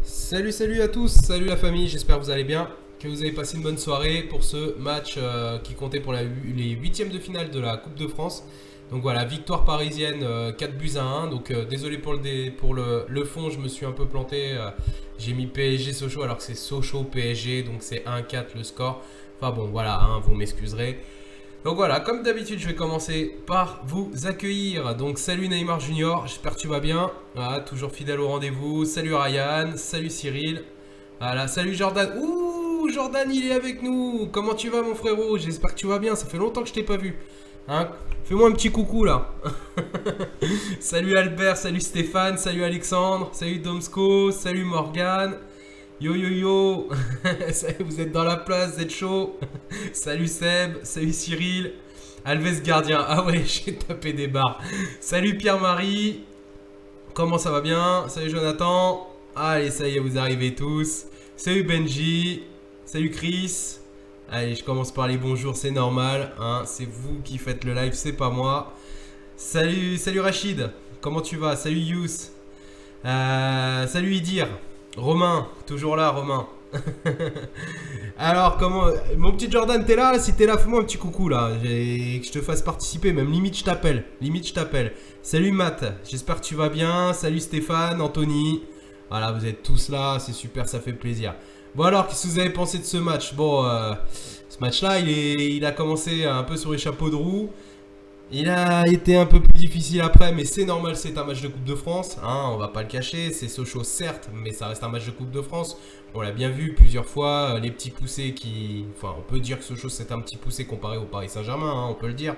Salut à tous, salut la famille, j'espère que vous allez bien, que vous avez passé une bonne soirée pour ce match qui comptait pour les huitièmes de finale de la Coupe de France. Donc voilà, victoire parisienne 4 buts à 1. Donc désolé pour le fond, je me suis un peu planté. J'ai mis PSG Sochaux alors que c'est Sochaux PSG, donc c'est 1-4 le score. Enfin bon, voilà, hein, vous m'excuserez. Donc voilà, comme d'habitude, je vais commencer par vous accueillir. Donc salut Neymar Junior, j'espère que tu vas bien. Voilà, toujours fidèle au rendez-vous. Salut Ryan, salut Cyril. Voilà, salut Jordan. Ouh, Jordan, il est avec nous. Comment tu vas mon frérot? J'espère que tu vas bien, ça fait longtemps que je t'ai pas vu. Hein, fais-moi un petit coucou là. Salut Albert, salut Stéphane, salut Alexandre, salut Domsko, salut Morgan. Yo yo yo. Vous êtes dans la place, vous êtes chaud. Salut Seb, salut Cyril. Alves gardien, ah ouais, j'ai tapé des barres. Salut Pierre-Marie. Comment ça va bien? Salut Jonathan. Allez, ça y est, vous arrivez tous. Salut Benji. Salut Chris. Allez, je commence par les bonjours, c'est normal, hein. C'est vous qui faites le live, c'est pas moi. Salut Rachid. Comment tu vas? Salut Yous. Salut Idir. Romain, toujours là, Romain. Alors, comment... Mon petit Jordan, t'es là? Si t'es là, fais-moi un petit coucou, là. Que je te fasse participer, même limite, je t'appelle. Limite, je t'appelle. Salut Matt, j'espère que tu vas bien. Salut Stéphane, Anthony. Voilà, vous êtes tous là, c'est super, ça fait plaisir. Bon alors, qu'est-ce que vous avez pensé de ce match? Bon, ce match-là, il a commencé un peu sur les chapeaux de roue. Il a été un peu plus difficile après, mais c'est normal, c'est un match de Coupe de France, hein, on va pas le cacher, c'est Sochaux certes, mais ça reste un match de Coupe de France. On l'a bien vu plusieurs fois, les petits poussés qui... Enfin, on peut dire que Sochaux c'est un petit poussé comparé au Paris Saint-Germain, hein, on peut le dire.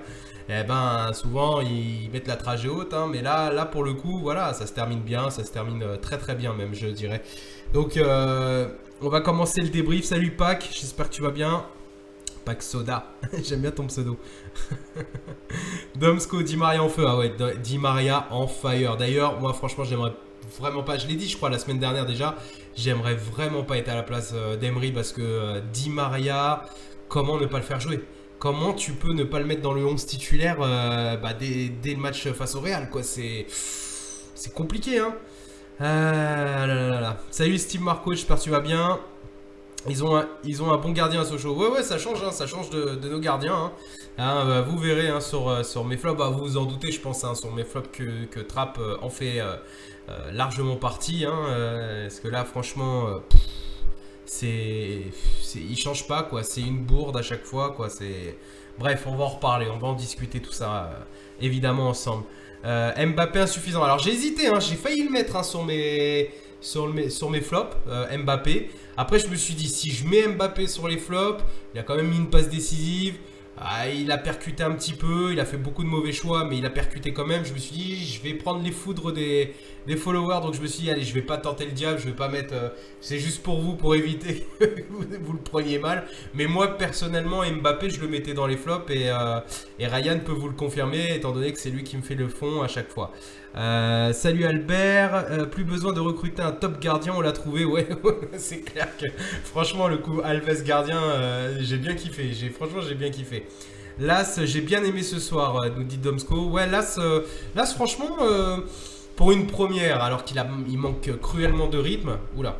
Eh ben, souvent, ils mettent la trajectoire haute, hein, mais là, pour le coup, voilà, ça se termine bien, ça se termine très très bien même, je dirais. Donc, on va commencer le débrief. Salut Pac, j'espère que tu vas bien. Pac Soda, j'aime bien ton pseudo. Domsko, Di Maria en feu. Ah ouais, Di Maria en fire. D'ailleurs, moi franchement, j'aimerais vraiment pas, je l'ai dit je crois la semaine dernière déjà, j'aimerais vraiment pas être à la place d'Emery parce que Di Maria, comment ne pas le faire jouer? Comment tu peux ne pas le mettre dans le 11 titulaire dès le match face au Real quoi? C'est compliqué hein. Salut Steve Marco, j'espère que tu vas bien. Ils ont un bon gardien à Sochaux. Ouais, ça change, hein, ça change de nos gardiens. Hein. Vous verrez hein, sur mes flops, vous vous en doutez, je pense, hein, sur mes flops que Trapp en fait largement partie. Hein, parce que là, franchement, il change pas, quoi. C'est une bourde à chaque fois, quoi. Bref, on va en reparler, on va en discuter tout ça, évidemment, ensemble. Mbappé insuffisant. Alors, j'ai hésité, hein, j'ai failli le mettre hein, sur mes flops, Mbappé. Après, je me suis dit, si je mets Mbappé sur les flops, il a quand même mis une passe décisive. Il a percuté un petit peu, il a fait beaucoup de mauvais choix, mais il a percuté quand même. Je me suis dit, je vais prendre les foudres des followers. Donc, je me suis dit, allez, je vais pas tenter le diable. Je vais pas mettre... c'est juste pour vous, pour éviter que vous le preniez mal. Mais moi, personnellement, Mbappé, je le mettais dans les flops. Et Ryan peut vous le confirmer, étant donné que c'est lui qui me fait le fond à chaque fois. Salut Albert, plus besoin de recruter un top gardien, on l'a trouvé, ouais, c'est clair que franchement le coup Alves gardien, j'ai bien kiffé, franchement j'ai bien kiffé. Las, j'ai bien aimé ce soir, nous dit Domsko, ouais Las franchement, pour une première, alors il manque cruellement de rythme, oula,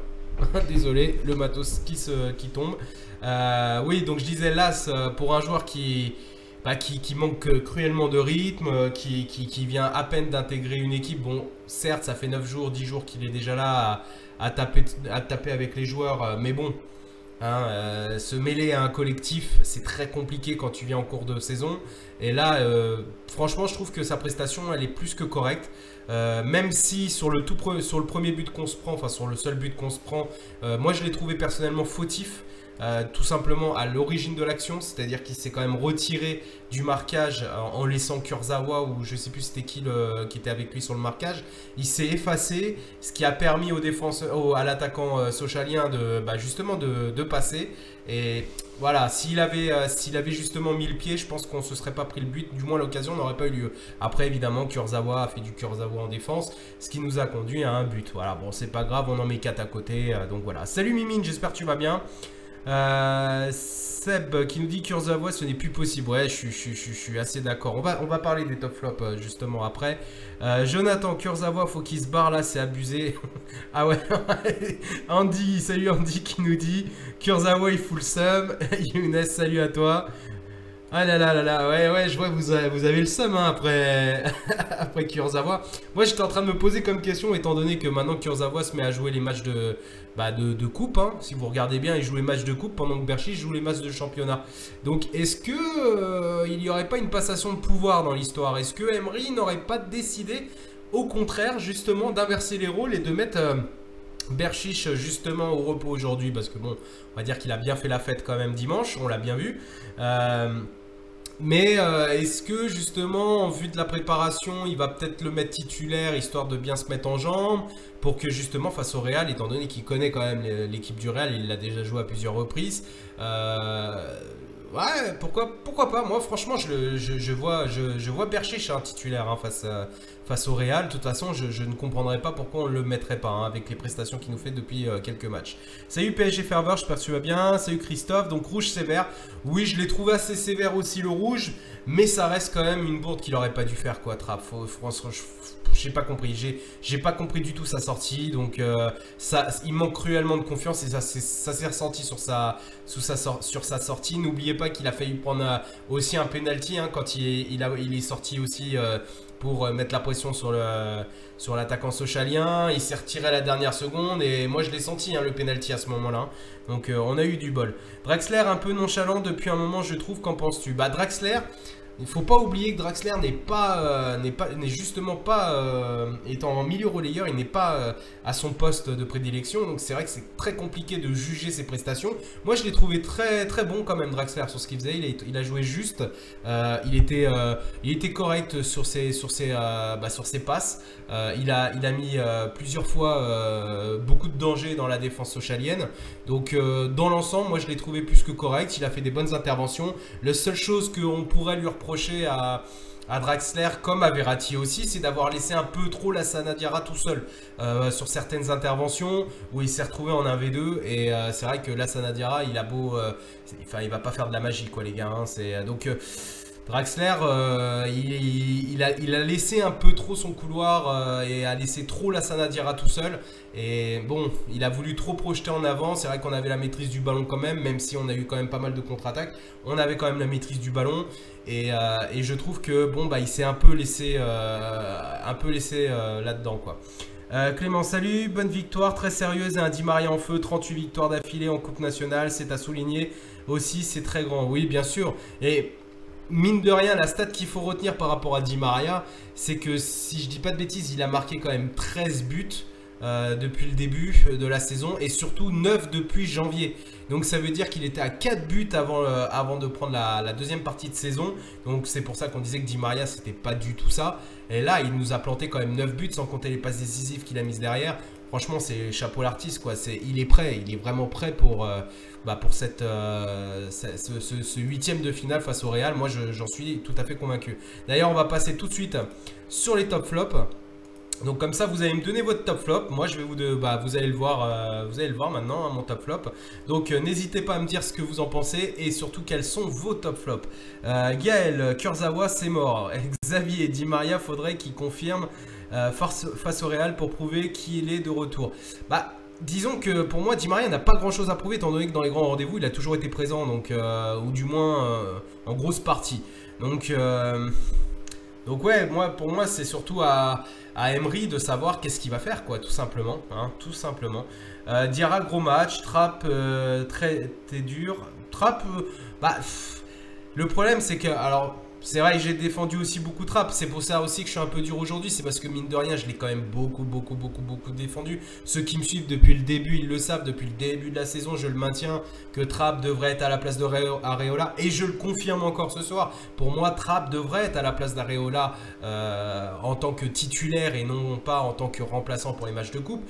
désolé, le matos qui tombe, oui donc je disais Las, pour un joueur qui manque cruellement de rythme, qui vient à peine d'intégrer une équipe. Bon, certes, ça fait 9 jours, 10 jours qu'il est déjà là à taper avec les joueurs, mais bon, hein, se mêler à un collectif, c'est très compliqué quand tu viens en cours de saison. Et là, franchement, je trouve que sa prestation, elle est plus que correcte. Même si sur le premier but qu'on se prend, enfin sur le seul but qu'on se prend, moi je l'ai trouvé personnellement fautif. Tout simplement à l'origine de l'action, c'est-à-dire qu'il s'est quand même retiré du marquage en laissant Kurzawa ou je sais plus c'était qui était avec lui sur le marquage. Il s'est effacé, ce qui a permis à l'attaquant sochalien justement de passer. Et voilà, s'il avait justement mis le pied, je pense qu'on se serait pas pris le but, du moins l'occasion n'aurait pas eu lieu. Après évidemment Kurzawa a fait du Kurzawa en défense, ce qui nous a conduit à un but. Voilà, bon c'est pas grave, on en met 4 à côté, donc voilà. Salut Mimine, j'espère que tu vas bien. Seb qui nous dit Kurzawa, ce n'est plus possible. Ouais, je suis assez d'accord. On va parler des top flops justement après. Jonathan, Kurzawa, faut qu'il se barre là, c'est abusé. Ah ouais. Andy, salut Andy qui nous dit Kurzawa, il fout le seum. Younes, salut à toi. Ah là là là là, ouais, je vois que vous avez le seum hein, après, après Kurzawa. Moi j'étais en train de me poser comme question, étant donné que maintenant Kurzawa se met à jouer les matchs de coupe. Hein. Si vous regardez bien, il joue les matchs de coupe pendant que Berchiche joue les matchs de championnat. Donc est-ce que il n'y aurait pas une passation de pouvoir dans l'histoire? Est-ce que Emery n'aurait pas décidé, au contraire, justement, d'inverser les rôles et de mettre... Berchiche justement au repos aujourd'hui parce que bon, on va dire qu'il a bien fait la fête quand même dimanche, on l'a bien vu. Mais est-ce que justement en vue de la préparation, il va peut-être le mettre titulaire histoire de bien se mettre en jambes pour que justement face au Real, étant donné qu'il connaît quand même l'équipe du Real, il l'a déjà joué à plusieurs reprises. Ouais, pourquoi pas? Moi, franchement, je vois Berchiche titulaire hein, face au Real. De toute façon, je ne comprendrais pas pourquoi on ne le mettrait pas hein, avec les prestations qu'il nous fait depuis quelques matchs. Salut PSG Ferveur, j'espère que tu vas bien. Salut Christophe, donc rouge sévère. Oui, je l'ai trouvé assez sévère aussi le rouge, mais ça reste quand même une bourde qu'il n'aurait pas dû faire quoi, Trapp. J'ai pas compris, j'ai pas compris du tout sa sortie, donc il manque cruellement de confiance et ça s'est ressenti sur sa sortie. N'oubliez pas qu'il a failli prendre aussi un penalty hein, quand il est sorti aussi pour mettre la pression sur l'attaquant sochalien. Il s'est retiré à la dernière seconde et moi je l'ai senti hein, le penalty à ce moment-là. Donc on a eu du bol. Draxler un peu nonchalant depuis un moment je trouve, qu'en penses-tu? Bah Draxler... Il ne faut pas oublier que Draxler n'est justement pas, étant en milieu relayeur, il n'est pas à son poste de prédilection. Donc c'est vrai que c'est très compliqué de juger ses prestations. Moi je l'ai trouvé très très bon quand même Draxler sur ce qu'il faisait. Il a joué juste, il était correct sur ses passes. Il a mis plusieurs fois beaucoup de danger dans la défense sochalienne. Donc dans l'ensemble, moi je l'ai trouvé plus que correct. Il a fait des bonnes interventions. La seule chose qu'on pourrait lui reprocher à Draxler, comme à Verratti aussi, c'est d'avoir laissé un peu trop la Sanadiara tout seul sur certaines interventions où il s'est retrouvé en 1v2 et c'est vrai que la Sanadiara il a beau il va pas faire de la magie quoi les gars hein, donc Draxler, il a laissé un peu trop son couloir et a laissé trop la Sanadiara tout seul. Et bon, il a voulu trop projeter en avant. C'est vrai qu'on avait la maîtrise du ballon quand même si on a eu quand même pas mal de contre-attaques. On avait quand même la maîtrise du ballon. Et je trouve que bon, bah, il s'est un peu laissé, là-dedans quoi. Clément, salut, bonne victoire, très sérieuse et un Di Maria en feu, 38 victoires d'affilée en Coupe nationale, c'est à souligner aussi, c'est très grand. Oui, bien sûr. Et mine de rien, la stat qu'il faut retenir par rapport à Di Maria, c'est que si je dis pas de bêtises, il a marqué quand même 13 buts depuis le début de la saison et surtout 9 depuis janvier. Donc ça veut dire qu'il était à 4 buts avant de prendre la deuxième partie de saison. Donc c'est pour ça qu'on disait que Di Maria c'était pas du tout ça. Et là il nous a planté quand même 9 buts sans compter les passes décisives qu'il a mises derrière. Franchement c'est chapeau l'artiste quoi. Il est prêt, il est vraiment prêt pour ce huitième de finale face au Real. Moi j'en suis tout à fait convaincu. D'ailleurs on va passer tout de suite sur les top flops. Donc comme ça vous allez me donner votre top flop. Moi je vais vous allez le voir maintenant hein, mon top flop. Donc n'hésitez pas à me dire ce que vous en pensez et surtout quels sont vos top flops. Gaël, Kurzawa c'est mort. Xavier, Di Maria faudrait qu'il confirme face au Real pour prouver qu'il est de retour. Bah disons que pour moi Di Maria n'a pas grand chose à prouver étant donné que dans les grands rendez-vous il a toujours été présent donc ou du moins en grosse partie. Donc ouais, pour moi c'est surtout à Emery de savoir qu'est-ce qu'il va faire quoi, tout simplement, hein, tout simplement. Diarra gros match, Trapp très dur, Trapp le problème c'est que alors c'est vrai que j'ai défendu aussi beaucoup Trapp, c'est pour ça aussi que je suis un peu dur aujourd'hui, c'est parce que mine de rien je l'ai quand même beaucoup défendu. Ceux qui me suivent depuis le début, ils le savent, depuis le début de la saison je le maintiens que Trapp devrait être à la place d'Areola et je le confirme encore ce soir. Pour moi Trapp devrait être à la place d'Areola en tant que titulaire et non pas en tant que remplaçant pour les matchs de coupe.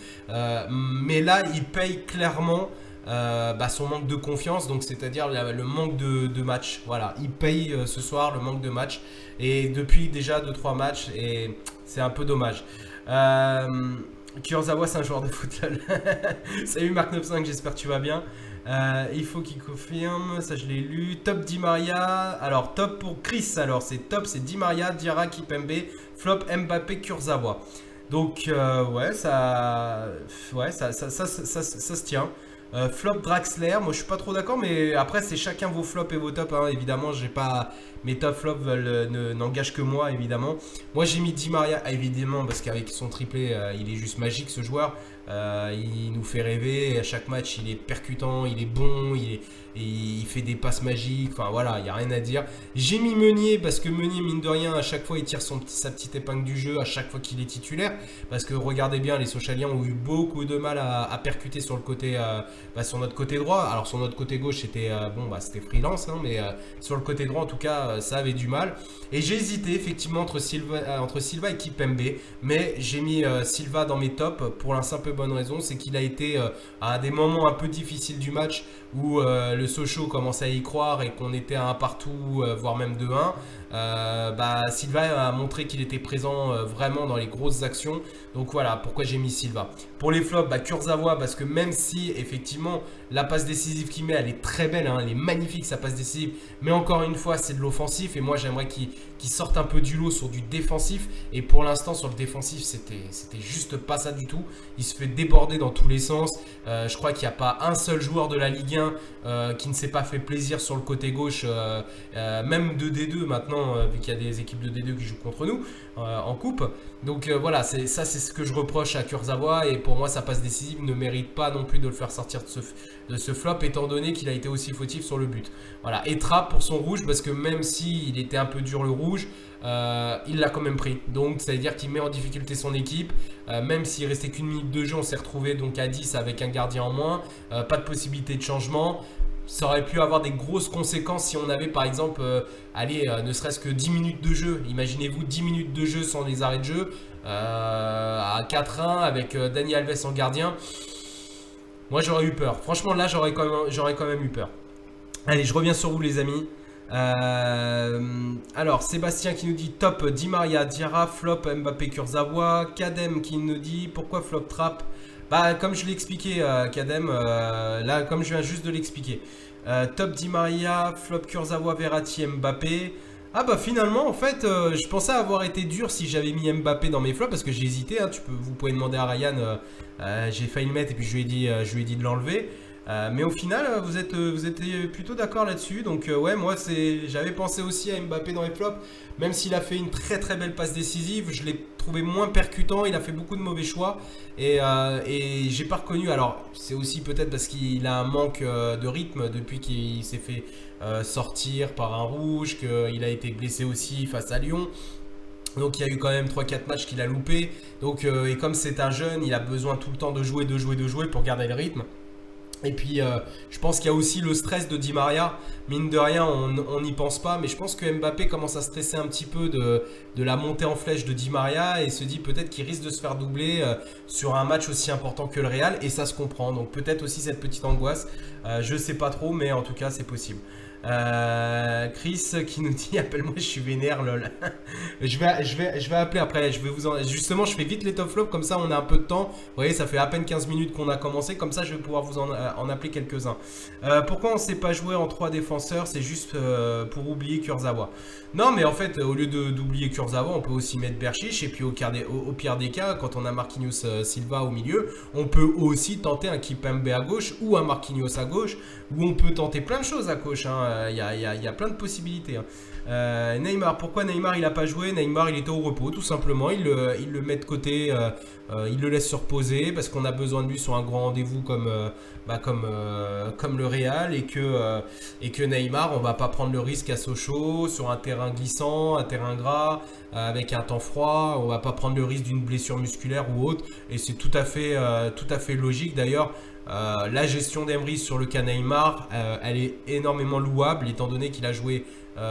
Mais là il paye clairement son manque de confiance, donc c'est-à-dire le manque de match. Voilà, il paye ce soir le manque de match et depuis déjà 2-3 matchs et c'est un peu dommage. Kurzawa, c'est un joueur de foot. Salut Marc95, j'espère que tu vas bien. Il faut qu'il confirme, ça je l'ai lu. Top Di Maria. Alors, top pour Chris. Alors, c'est top, c'est Di Maria, Diarra, Kipembe, flop Mbappé, Kurzawa. Donc, ouais, ça se tient. Flop Draxler, moi je suis pas trop d'accord, mais après c'est chacun vos flops et vos tops, hein. Évidemment, j'ai pas mes top flops n'engagent que moi, évidemment. Moi j'ai mis Di Maria, évidemment, parce qu'avec son triplé, il est juste magique ce joueur. Il nous fait rêver. À chaque match, il est percutant, il est bon, il fait des passes magiques. Enfin voilà, il n'y a rien à dire. J'ai mis Meunier parce que Meunier, mine de rien, à chaque fois, il tire sa petite épingle du jeu à chaque fois qu'il est titulaire. Parce que regardez bien, les Sochaliens ont eu beaucoup de mal à percuter sur le côté, sur notre côté droit. Alors sur notre côté gauche, c'était c'était freelance, hein, mais sur le côté droit, en tout cas, ça avait du mal. Et j'ai hésité effectivement entre Silva et Kipembe, mais j'ai mis Silva dans mes tops pour la simple bonne raison, c'est qu'il a été à des moments un peu difficiles du match où le Sochaux commençait à y croire et qu'on était à un partout, voire même 2-1. Silva a montré qu'il était présent vraiment dans les grosses actions. Donc voilà pourquoi j'ai mis Silva. Pour les flops, Kurzawa, parce que même si effectivement la passe décisive qu'il met, elle est très belle, hein, elle est magnifique sa passe décisive, mais encore une fois c'est de l'offensif et moi j'aimerais qu'il sorte un peu du lot sur du défensif. Et pour l'instant sur le défensif c'était juste pas ça du tout. Il se fait déborder dans tous les sens. Je crois qu'il n'y a pas un seul joueur de la Ligue 1 qui ne s'est pas fait plaisir sur le côté gauche, même de D2 maintenant, vu qu'il y a des équipes de D2 qui jouent contre nous en coupe. Donc voilà, c'est ce que je reproche à Kurzawa, et pour moi sa passe décisive ne mérite pas non plus de le faire sortir de ce flop, étant donné qu'il a été aussi fautif sur le but. Voilà, et Trapp pour son rouge, parce que même s'il était un peu dur le rouge, il l'a quand même pris. Donc ça veut dire qu'il met en difficulté son équipe. Même s'il restait qu'une minute de jeu, on s'est retrouvé donc à 10 avec un gardien en moins, pas de possibilité de changement. Ça aurait pu avoir des grosses conséquences si on avait par exemple, ne serait-ce que 10 minutes de jeu. Imaginez-vous 10 minutes de jeu sans les arrêts de jeu, à 4-1 avec Dani Alves en gardien. Moi j'aurais eu peur. Franchement là j'aurais quand même eu peur. Allez, je reviens sur vous les amis. Alors Sébastien qui nous dit top Di Maria, Diarra, flop Mbappé, Kurzawa. Kadem qui nous dit pourquoi flop Trapp. Comme je l'ai expliqué, Kadem, là comme je viens juste de l'expliquer. Top Di Maria, flop Kurzawa, Verratti, Mbappé. Finalement en fait je pensais avoir été dur si j'avais mis Mbappé dans mes flops, parce que j'ai hésité, hein, vous pouvez demander à Ryan, j'ai failli le mettre et puis je lui ai dit de l'enlever. Mais au final, vous êtes plutôt d'accord là-dessus. Donc ouais, moi j'avais pensé aussi à Mbappé dans les flops. Même s'il a fait une très très belle passe décisive, je l'ai trouvé moins percutant. Il a fait beaucoup de mauvais choix. Et j'ai pas reconnu. Alors c'est aussi peut-être parce qu'il a un manque de rythme depuis qu'il s'est fait sortir par un rouge, qu'il a été blessé aussi face à Lyon. Donc il y a eu quand même 3-4 matchs qu'il a loupé. Donc, et comme c'est un jeune, il a besoin tout le temps de jouer pour garder le rythme. Et puis je pense qu'il y a aussi le stress de Di Maria. Mine de rien, on n'y pense pas, mais je pense que Mbappé commence à stresser un petit peu de la montée en flèche de Di Maria et se dit peut-être qu'il risque de se faire doubler sur un match aussi important que le Real, et ça se comprend. Donc peut-être aussi cette petite angoisse, je sais pas trop, mais en tout cas c'est possible. Chris qui nous dit appelle-moi, je suis vénère lol. je vais appeler après, justement je fais vite les top flops, comme ça on a un peu de temps. Vous voyez, ça fait à peine 15 minutes qu'on a commencé, comme ça je vais pouvoir vous en appeler quelques-uns. Pourquoi on ne sait pas jouer en 3 défenseurs? C'est juste pour oublier Kurzawa. Non mais en fait au lieu d'oublier Kurzawa, on peut aussi mettre Berchiche, et puis au pire des cas, quand on a Marquinhos Silva au milieu, on peut aussi tenter un Kipembe à gauche ou un Marquinhos à gauche, où on peut tenter plein de choses à gauche, hein. Il y a plein de possibilités, hein. Neymar, pourquoi Neymar il n'a pas joué? Neymar il était au repos tout simplement, il le met de côté, il le laisse se reposer parce qu'on a besoin de lui sur un grand rendez-vous comme le Real, et que Neymar, on va pas prendre le risque à Sochaux sur un terrain glissant, un terrain gras, avec un temps froid, on va pas prendre le risque d'une blessure musculaire ou autre, et c'est tout à fait logique. D'ailleurs la gestion d'Emery sur le cas Neymar, elle est énormément louable, étant donné qu'il a joué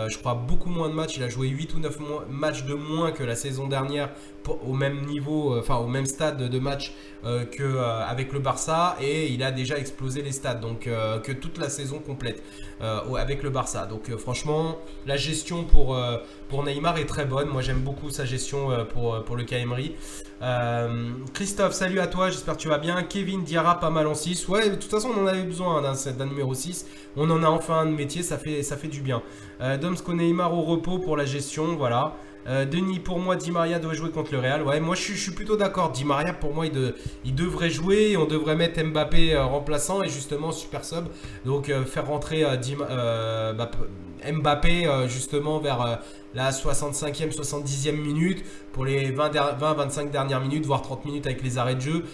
je crois beaucoup moins de matchs. Il a joué 8 ou 9 matchs de moins que la saison dernière au même niveau, enfin au même stade de match qu'avec le Barça, et il a déjà explosé les stades, donc que toute la saison complète avec le Barça. Donc franchement, la gestion pour Neymar est très bonne. Moi j'aime beaucoup sa gestion pour le KA Emery. Christophe, salut à toi, j'espère que tu vas bien. Kevin Diarra, pas mal en 6. Ouais, de toute façon on en avait besoin d'un numéro 6. On en a enfin un de métier, ça fait du bien. Domsko, Neymar au repos pour la gestion, voilà. Denis, pour moi, Di Maria doit jouer contre le Real. Ouais, moi je suis plutôt d'accord. Di Maria, pour moi, il devrait jouer. On devrait mettre Mbappé remplaçant et justement super sub. Donc faire rentrer Mbappé justement vers la 65e, 70e minute pour les 20-25 dernières minutes, voire 30 minutes avec les arrêts de jeu.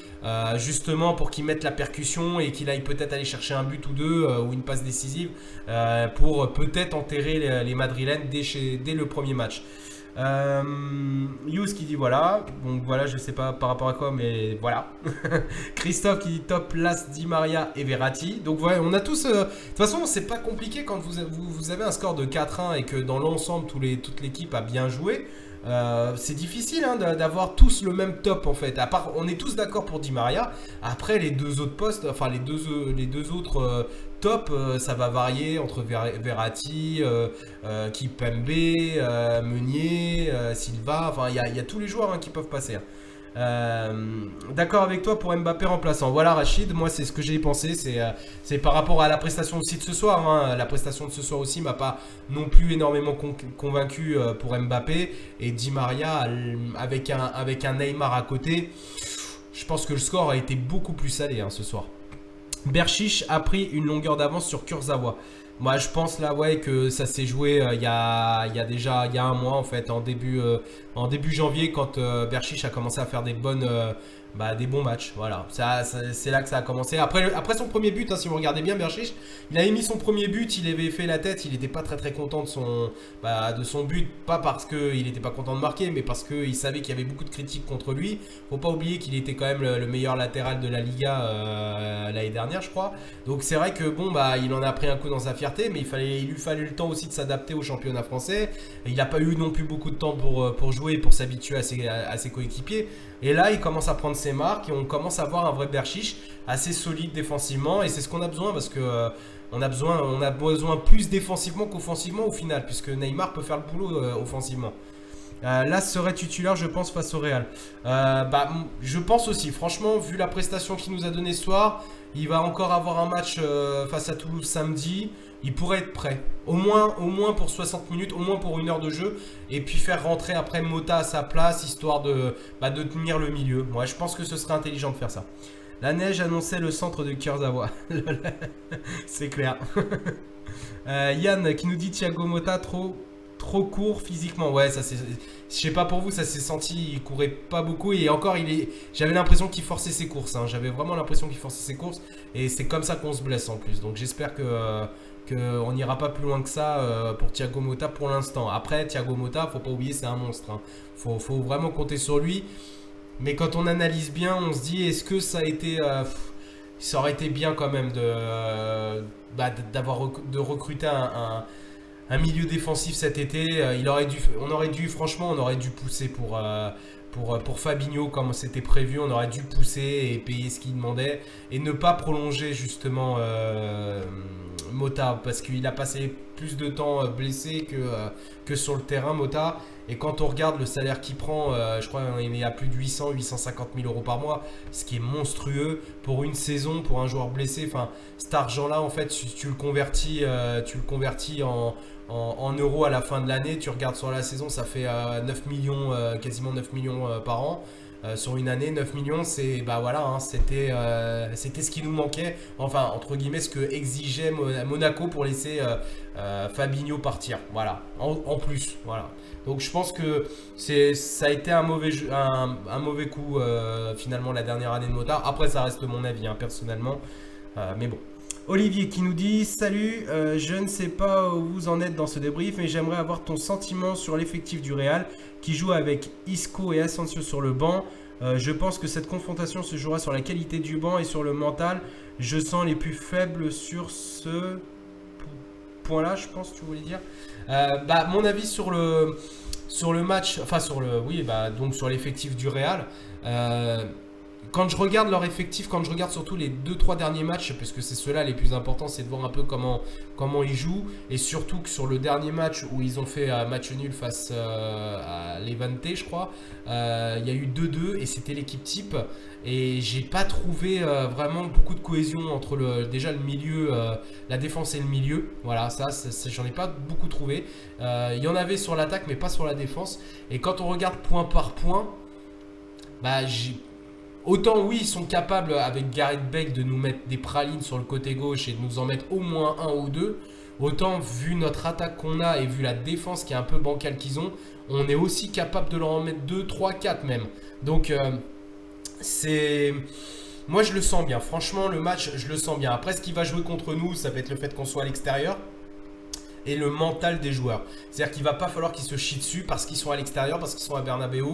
Justement pour qu'il mette la percussion et qu'il aille peut-être aller chercher un but ou deux ou une passe décisive pour peut-être enterrer les Madrilènes dès le premier match. Yous qui dit voilà, donc voilà, je sais pas par rapport à quoi, mais voilà. Christophe qui dit top Las, Di Maria et Verratti. Donc voilà, on a tous. De toute façon, c'est pas compliqué quand vous avez un score de 4-1 et que dans l'ensemble, toute l'équipe a bien joué. C'est difficile hein, d'avoir tous le même top en fait. À part, on est tous d'accord pour Di Maria. Après, les deux autres postes, enfin les deux autres top, ça va varier entre Verratti, Kipembe, Meunier, Silva. Enfin, il y a tous les joueurs hein, qui peuvent passer. D'accord avec toi pour Mbappé remplaçant. Voilà Rachid, moi c'est ce que j'ai pensé. C'est par rapport à la prestation aussi de ce soir. Hein. La prestation de ce soir aussi m'a pas non plus énormément convaincu pour Mbappé. Et Di Maria avec un Neymar à côté. Je pense que le score a été beaucoup plus salé hein, ce soir. Berchiche a pris une longueur d'avance sur Kurzawa. Moi je pense là ouais que ça s'est joué il y a un mois en fait, en début janvier, quand Berchiche a commencé à faire des bons matchs. Voilà, c'est là que ça a commencé. Après son premier but, hein, si vous regardez bien Berchiche, il avait mis son premier but, il avait fait la tête, il n'était pas très content de son but, pas parce qu'il n'était pas content de marquer, mais parce qu'il savait qu'il y avait beaucoup de critiques contre lui. Faut pas oublier qu'il était quand même le meilleur latéral de la Liga l'année dernière, je crois. Donc c'est vrai que bon il en a pris un coup dans sa fierté, mais il lui fallait le temps aussi de s'adapter au championnat français. Il n'a pas eu non plus beaucoup de temps pour jouer, pour s'habituer à ses coéquipiers. Et là, il commence à prendre ses marques et on commence à voir un vrai Berchiche assez solide défensivement. Et c'est ce qu'on a besoin parce que on a besoin plus défensivement qu'offensivement au final, puisque Neymar peut faire le boulot offensivement. Là, serait titulaire, je pense, face au Real. Je pense aussi, franchement, vu la prestation qu'il nous a donnée ce soir, il va encore avoir un match face à Toulouse samedi. Il pourrait être prêt. Au moins pour 60 minutes, au moins pour 1 heure de jeu. Et puis faire rentrer après Mota à sa place, histoire de tenir le milieu. Moi, je pense que ce serait intelligent de faire ça. La neige annonçait le centre de Kurzawa. C'est clair. Yann qui nous dit Thiago Motta trop court physiquement. Ouais, ça c'est... Je sais pas pour vous, ça s'est senti, il courait pas beaucoup et encore j'avais l'impression qu'il forçait ses courses. Hein. J'avais vraiment l'impression qu'il forçait ses courses et c'est comme ça qu'on se blesse en plus. Donc j'espère qu'on n'ira pas plus loin que ça pour Thiago Motta pour l'instant. Après, Thiago Motta, faut pas oublier, c'est un monstre. Hein. Faut vraiment compter sur lui. Mais quand on analyse bien, on se dit, est-ce que ça a été... ça aurait été bien quand même de recruter un milieu défensif cet été. On aurait dû pousser pour Fabinho comme c'était prévu. On aurait dû pousser et payer ce qu'il demandait et ne pas prolonger justement Mota, parce qu'il a passé plus de temps blessé que sur le terrain, Mota. Et quand on regarde le salaire qu'il prend, je crois qu'il est à plus de 850 000 euros par mois, ce qui est monstrueux pour une saison, pour un joueur blessé. Enfin, cet argent-là, en fait, tu le convertis en euros à la fin de l'année. Tu regardes sur la saison, ça fait 9 millions, quasiment 9 millions par an. Sur une année, 9 millions, c'est c'était ce qui nous manquait, enfin entre guillemets ce que exigeait Monaco pour laisser Fabinho partir, voilà, en plus, voilà. Donc je pense que ça a été un mauvais coup finalement la dernière année de Mota. Après ça reste mon avis hein, personnellement, mais bon. Olivier qui nous dit « Salut, je ne sais pas où vous en êtes dans ce débrief, mais j'aimerais avoir ton sentiment sur l'effectif du Real qui joue avec Isco et Asensio sur le banc. Je pense que cette confrontation se jouera sur la qualité du banc et sur le mental. Je sens les plus faibles sur ce point-là, je pense, tu voulais dire. Bah, mon avis sur le match, enfin oui, bah, donc sur l'effectif du Real. Quand je regarde leur effectif, quand je regarde surtout les 2-3 derniers matchs, parce que c'est ceux-là les plus importants, c'est de voir un peu comment ils jouent. Et surtout que sur le dernier match où ils ont fait un match nul face à Levante, je crois, il y a eu 2-2 et c'était l'équipe type. Et j'ai pas trouvé vraiment beaucoup de cohésion entre déjà le milieu, la défense et le milieu. Voilà, ça, j'en ai pas beaucoup trouvé. Il y en avait sur l'attaque, mais pas sur la défense. Et quand on regarde point par point, bah autant oui, ils sont capables avec Gareth Bale de nous mettre des pralines sur le côté gauche et de nous en mettre au moins un ou deux. Autant vu notre attaque qu'on a et vu la défense qui est un peu bancale qu'ils ont, on est aussi capable de leur en mettre 2, 3, 4 même. Donc moi je le sens bien. Franchement le match je le sens bien. Après ce qui va jouer contre nous, ça va être le fait qu'on soit à l'extérieur. Et le mental des joueurs. C'est-à-dire qu'il ne va pas falloir qu'ils se chient dessus parce qu'ils sont à l'extérieur, parce qu'ils sont à Bernabeu,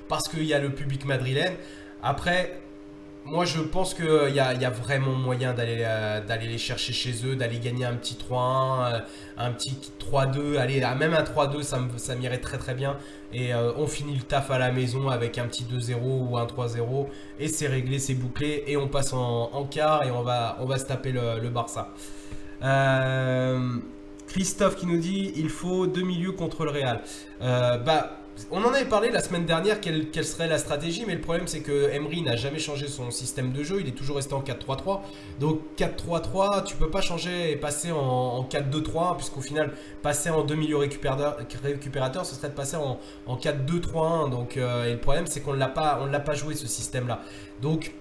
parce qu'il y a le public madrilène. Après, moi je pense qu'il y a vraiment moyen d'aller les chercher chez eux, d'aller gagner un petit 3-1, un petit 3-2, allez, même un 3-2 ça m'irait très très bien. Et on finit le taf à la maison avec un petit 2-0 ou un 3-0 et c'est réglé, c'est bouclé et on passe en quart et on va se taper le Barça. Christophe qui nous dit il faut 2 milieux contre le Real. Bah, on en avait parlé la semaine dernière quelle serait la stratégie, mais le problème c'est que Emery n'a jamais changé son système de jeu, il est toujours resté en 4-3-3. Donc 4-3-3, tu peux pas changer et passer en 4-2-3, puisqu'au final, passer en 2 milieux récupérateurs, ce serait de passer en 4-2-3-1. Donc, et le problème c'est qu'on ne l'a pas joué ce système-là. Donc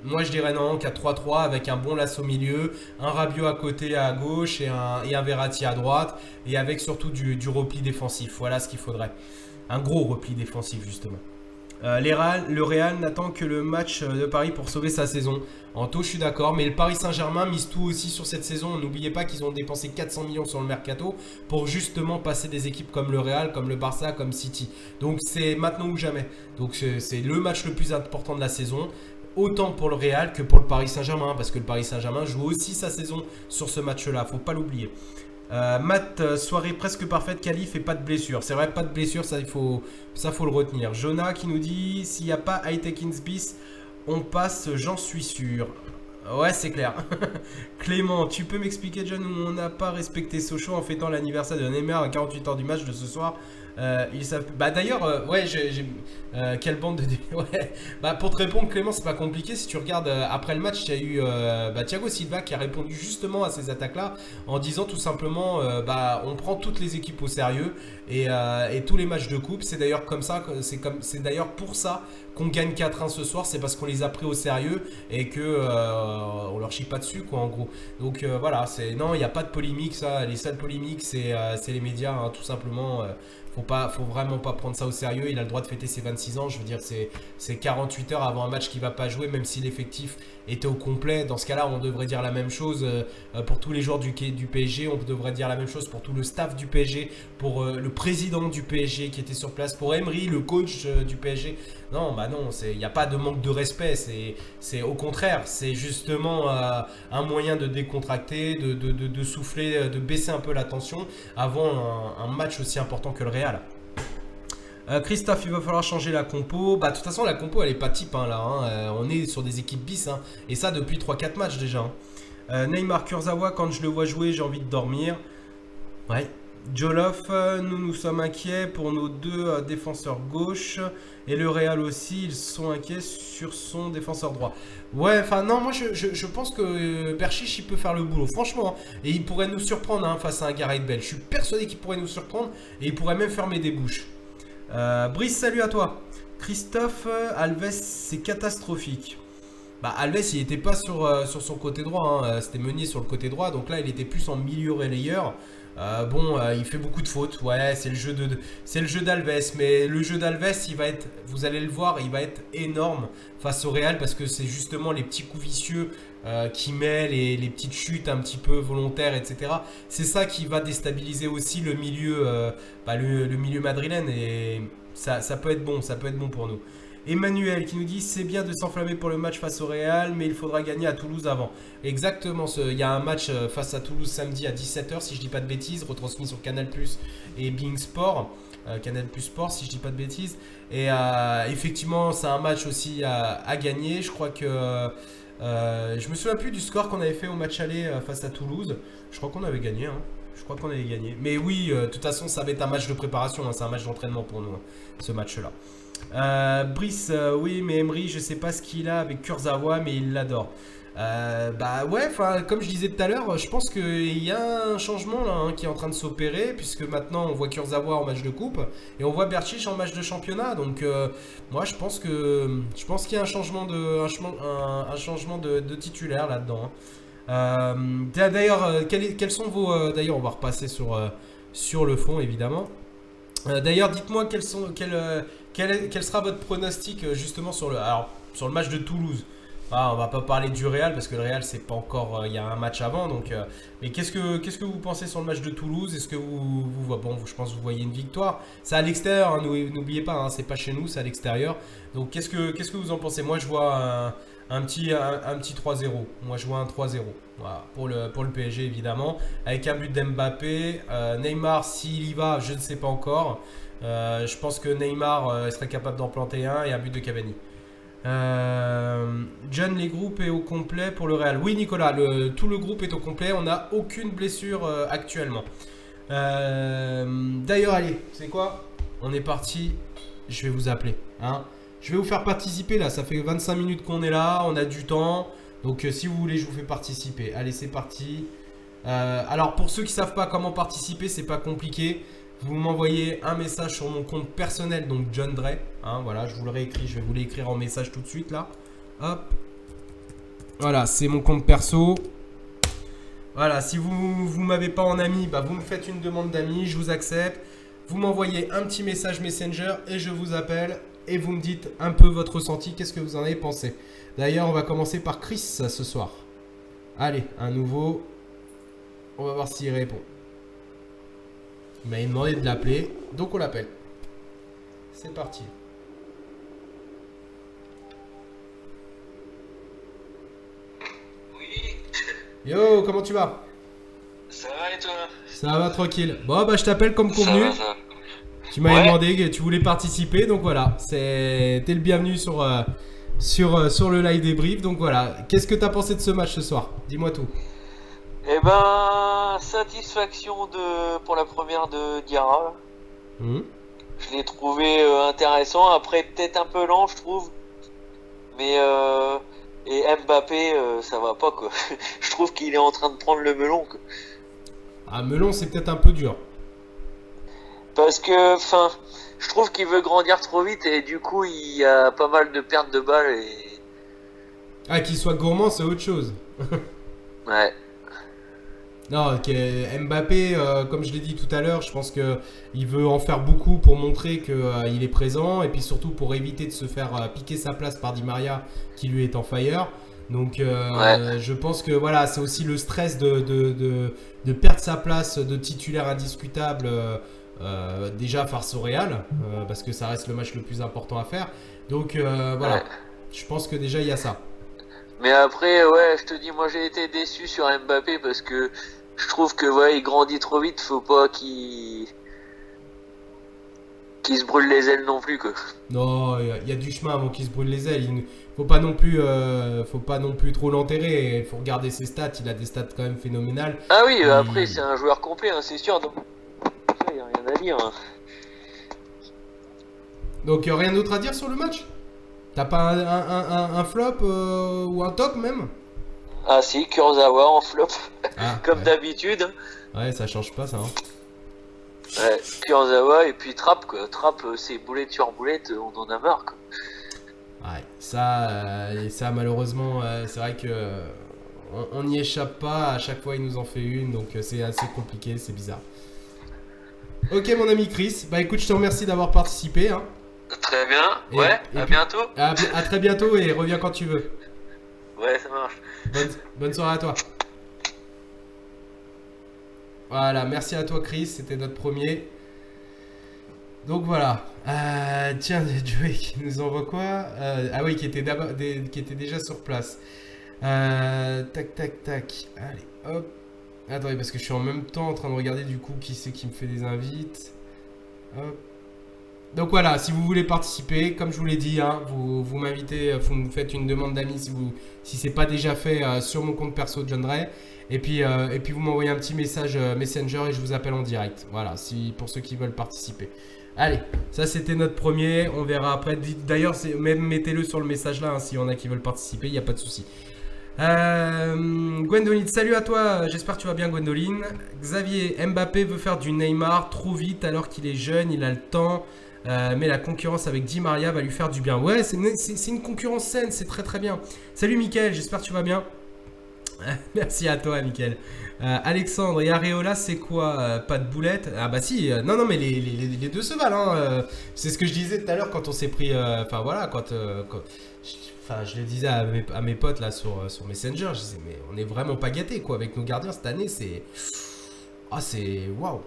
moi je dirais non, 4-3-3 avec un bon Lasso au milieu, un Rabiot à côté à gauche et un Verratti à droite, et avec surtout du repli défensif. Voilà ce qu'il faudrait, un gros repli défensif justement. Le Real n'attend que le match de Paris pour sauver sa saison. Anto, je suis d'accord, mais le Paris Saint-Germain mise tout aussi sur cette saison. N'oubliez pas qu'ils ont dépensé 400 millions sur le mercato pour justement passer des équipes comme le Real, comme le Barça, comme City. Donc c'est maintenant ou jamais. Donc c'est le match le plus important de la saison. Autant pour le Real que pour le Paris Saint-Germain, parce que le Paris Saint-Germain joue aussi sa saison sur ce match-là. Faut pas l'oublier. Matt, soirée presque parfaite, qualif et pas de blessure. C'est vrai, pas de blessure, ça faut le retenir. Jonah qui nous dit s'il n'y a pas Hightech bis, on passe, j'en suis sûr. Ouais, c'est clair. Clément, tu peux m'expliquer, John, où on n'a pas respecté Sochaux en fêtant l'anniversaire de Neymar à 48 heures du match de ce soir. Bah d'ailleurs, ouais, quelle bande de... Ouais. Bah pour te répondre, Clément, c'est pas compliqué. Si tu regardes après le match, il y a eu Thiago Silva qui a répondu justement à ces attaques-là en disant tout simplement, bah on prend toutes les équipes au sérieux et tous les matchs de coupe. C'est d'ailleurs comme ça, c'est d'ailleurs pour ça qu'on gagne 4-1 ce soir, c'est parce qu'on les a pris au sérieux et que on leur chie pas dessus quoi en gros. Donc voilà, non, il n'y a pas de polémique ça. Les seules polémiques c'est les médias hein, tout simplement. Faut vraiment pas prendre ça au sérieux. Il a le droit de fêter ses 26 ans. Je veux dire, c'est 48 heures avant un match qu'il va pas jouer, même si l'effectif était au complet. Dans ce cas-là, on devrait dire la même chose pour tous les joueurs du PSG. On devrait dire la même chose pour tout le staff du PSG, pour le président du PSG qui était sur place, pour Emery, le coach du PSG. Non, bah non, il n'y a pas de manque de respect. C'est au contraire, c'est justement un moyen de décontracter, de souffler, de baisser un peu la tension avant un match aussi important que le Real. Christophe, il va falloir changer la compo. Bah, de toute façon, la compo, elle est pas type hein, là. Hein. On est sur des équipes bis. Hein. Et ça depuis 3-4 matchs déjà. Hein. Neymar Kurzawa, quand je le vois jouer, j'ai envie de dormir. Ouais. Jolof, nous sommes inquiets pour nos deux défenseurs gauche. Et le Real aussi, ils sont inquiets sur son défenseur droit. Ouais, enfin non, moi je pense que Perchiche il peut faire le boulot, franchement. Et il pourrait nous surprendre hein, face à un Gareth Bale. Je suis persuadé qu'il pourrait nous surprendre et il pourrait même fermer des bouches. Brice, salut à toi. Christophe, Alves, c'est catastrophique. Bah Alves il n'était pas sur son côté droit, hein. C'était Meunier sur le côté droit. Donc là il était plus en milieu relayeur. Il fait beaucoup de fautes. Ouais, c'est le jeu d'Alves. Mais le jeu d'Alves, il va être, vous allez le voir, il va être énorme face au Real parce que c'est justement les petits coups vicieux qui met, les petites chutes un petit peu volontaires, etc. C'est ça qui va déstabiliser aussi le milieu, le milieu madrilène et ça peut être bon, pour nous. Emmanuel qui nous dit c'est bien de s'enflammer pour le match face au Real, mais il faudra gagner à Toulouse avant. Exactement, il y a un match face à Toulouse samedi à 17h, si je dis pas de bêtises, retransmis sur Canal Plus et Being Sport. Canal Plus Sport, si je dis pas de bêtises. Et effectivement, c'est un match aussi à gagner. Je crois que. Je me souviens plus du score qu'on avait fait au match aller face à Toulouse. Je crois qu'on avait gagné. Hein. Je crois qu'on avait gagné. Mais oui, de toute façon, ça va être un match de préparation. Hein. C'est un match d'entraînement pour nous, hein, ce match-là. Brice, oui, mais Emery, je sais pas ce qu'il a avec Kurzawa, mais il l'adore. Bah ouais, comme je disais tout à l'heure, je pense qu'il y a un changement là, hein, qui est en train de s'opérer, puisque maintenant on voit Kurzawa en match de coupe et on voit Berchiche en match de championnat. Donc moi je pense qu'il y a un changement de titulaire là-dedans. Hein. D'ailleurs, quels sont vos... D'ailleurs, on va repasser sur le fond évidemment. D'ailleurs, dites-moi quel sera votre pronostic justement sur le match de Toulouse. Ah, on va pas parler du Real parce que le Real c'est pas encore, il y a un match avant donc. Mais qu'est-ce que vous pensez sur le match de Toulouse? Est-ce que je pense que vous voyez une victoire. C'est à l'extérieur, hein, n'oubliez pas, hein, c'est pas chez nous, c'est à l'extérieur. Donc qu'est-ce que vous en pensez? Moi je vois un petit 3-0. Moi je vois un 3-0. Voilà, pour le PSG évidemment, avec un but d'Mbappé. Neymar s'il y va, je ne sais pas encore. Je pense que Neymar serait capable d'en planter un et un but de Cavani. John, les groupes est au complet pour le Real. Oui Nicolas, tout le groupe est au complet. On n'a aucune blessure actuellement. D'ailleurs, allez, c'est quoi? On est parti. Je vais vous appeler. Hein, je vais vous faire participer là. Ça fait 25 minutes qu'on est là. On a du temps. Donc si vous voulez, je vous fais participer. Allez, c'est parti. Alors pour ceux qui ne savent pas comment participer, c'est pas compliqué. Vous m'envoyez un message sur mon compte personnel, donc John Dre. Hein, voilà, je vous le réécris, je vais vous l'écrire en message tout de suite là. Hop. Voilà, c'est mon compte perso. Voilà, si vous ne m'avez pas en ami, bah, vous me faites une demande d'ami, je vous accepte. Vous m'envoyez un petit message Messenger et je vous appelle. Et vous me dites un peu votre ressenti, qu'est-ce que vous en avez pensé. D'ailleurs, on va commencer par Chris ce soir. Allez, un nouveau. On va voir s'il répond. Il m'a demandé de l'appeler, donc on l'appelle. C'est parti. Oui. Yo, comment tu vas? Ça va et toi? Ça va tranquille. Bon, bah je t'appelle comme convenu. Ça va. Tu m'avais demandé que tu voulais participer, donc voilà. T'es le bienvenu sur le live débrief. Donc voilà. Qu'est-ce que t'as pensé de ce match ce soir? Dis-moi tout. Eh ben, satisfaction pour la première de Diarra. Je l'ai trouvé intéressant. Après, peut-être un peu lent, je trouve. Mais et Mbappé, ça va pas quoi. Je trouve qu'il est en train de prendre le melon quoi. Ah, melon, c'est peut-être un peu dur. Parce que, enfin, je trouve qu'il veut grandir trop vite et du coup, il y a pas mal de pertes de balles et. Ah, qu'il soit gourmand, c'est autre chose. Ouais. Non, Mbappé, comme je l'ai dit tout à l'heure, je pense qu'il veut en faire beaucoup pour montrer qu'il est présent et puis surtout pour éviter de se faire piquer sa place par Di Maria qui lui est en fire. Donc ouais. je pense que voilà, c'est aussi le stress de perdre sa place de titulaire indiscutable déjà face au Real, parce que ça reste le match le plus important à faire. Donc voilà, Ouais. je pense que déjà il y a ça. Mais après, ouais, je te dis, moi j'ai été déçu sur Mbappé parce que je trouve que ouais, il grandit trop vite, faut pas qu'il se brûle les ailes non plus quoi. Non, il y a du chemin avant qu'il se brûle les ailes. Il faut pas non plus trop l'enterrer. Il faut regarder ses stats. Il a des stats quand même phénoménales. Ah oui, après c'est un joueur complet, hein, c'est sûr. Donc ça, y a rien à dire. Hein. Donc rien d'autre à dire sur le match? T'as pas un flop ou un top même? Ah si, Kurzawa en flop, Ah, comme ouais. d'habitude. Ouais, ça change pas ça. Hein. Ouais, Kurzawa et puis Trapp quoi. Trapp, c'est boulette sur boulette, on en a marre quoi. Ouais, ça malheureusement, c'est vrai que on n'y échappe pas. À chaque fois, il nous en fait une, donc c'est assez compliqué, c'est bizarre. Ok, mon ami Chris. Bah écoute, je te remercie d'avoir participé. Hein. Très bien, Et- ouais, et à puis- bientôt. À très bientôt et reviens quand tu veux. Ouais, ça marche. Bonne soirée à toi. Voilà, merci à toi Chris, c'était notre premier. Donc voilà. Tiens, Joey qui nous envoie quoi? Ah oui, qui était déjà sur place. Tac, tac, tac. Allez, hop. Attendez, parce que je suis en même temps en train de regarder du coup qui c'est qui me fait des invites. Hop. Donc voilà, si vous voulez participer, comme je vous l'ai dit, hein, vous m'invitez, vous me faites une demande d'amis si c'est pas déjà fait sur mon compte perso de John Dre. Et puis vous m'envoyez un petit message Messenger et je vous appelle en direct. Voilà, pour ceux qui veulent participer. Allez, ça c'était notre premier, on verra après. D'ailleurs, même mettez-le sur le message là, hein, s'il y en a qui veulent participer, il n'y a pas de souci. Gwendoline, salut à toi, j'espère que tu vas bien Gwendoline. Xavier, Mbappé veut faire du Neymar trop vite alors qu'il est jeune, il a le temps. Mais la concurrence avec Di Maria va lui faire du bien. Ouais, c'est une concurrence saine, c'est très très bien. Salut Mickaël, j'espère que tu vas bien. Merci à toi Mickaël. Alexandre et Areola, c'est quoi? Pas de boulette? Ah bah si, non mais les deux se valent. Hein. C'est ce que je disais tout à l'heure quand on s'est pris... Enfin voilà, je le disais à mes potes là sur Messenger, je disais mais on est vraiment pas gâtés quoi. Avec nos gardiens cette année, c'est... Ah c'est... Waouh.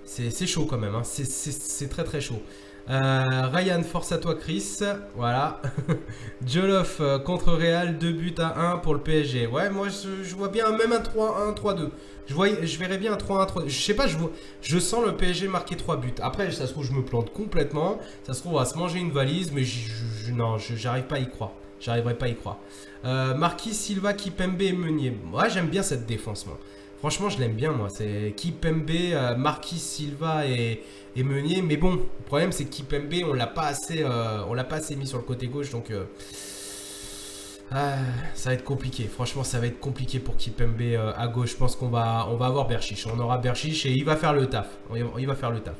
C'est chaud quand même, hein. C'est très très chaud. Ryan, force à toi Chris. Voilà. Jolof contre Real, 2 buts à 1 pour le PSG. Ouais, moi je vois bien même un 3-1, 3-2. Je verrais bien un 3-1, 3-2. Je sais pas, je sens le PSG marquer 3 buts. Après, ça se trouve, je me plante complètement. Ça se trouve, on va se manger une valise, mais non, j'arrive pas à y croire. J'arriverai pas à y croire. Marquis, Silva, Kipembe et Meunier. Ouais, j'aime bien cette défense, moi. Franchement, je l'aime bien, moi. C'est Kipembe, Marquis, Silva et Meunier. Mais bon, le problème, c'est que Kipembe, on l'a pas assez mis sur le côté gauche. Donc, ça va être compliqué. Franchement, ça va être compliqué pour Kipembe à gauche. Je pense qu'on va avoir Berchiche. On aura Berchiche et il va faire le taf. Il va faire le taf.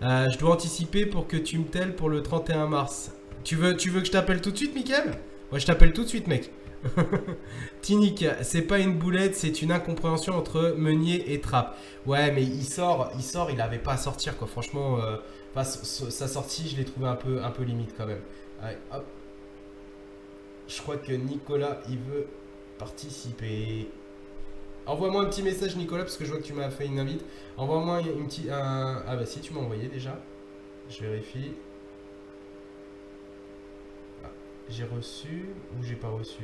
Je dois anticiper pour que tu me telles pour le 31 mars. Tu veux que je t'appelle tout de suite, Mickaël? Ouais, je t'appelle tout de suite, mec. Tinic, c'est pas une boulette, c'est une incompréhension entre Meunier et Trapp. Ouais, mais il sort, il avait pas à sortir quoi. Franchement, sa sortie, je l'ai trouvé un peu limite quand même. Allez, hop. Je crois que Nicolas, il veut participer. Envoie-moi un petit message, Nicolas, parce que je vois que tu m'as fait une invite. Envoie-moi Ah bah si, tu m'as envoyé déjà. Je vérifie. Ah, j'ai reçu ou j'ai pas reçu?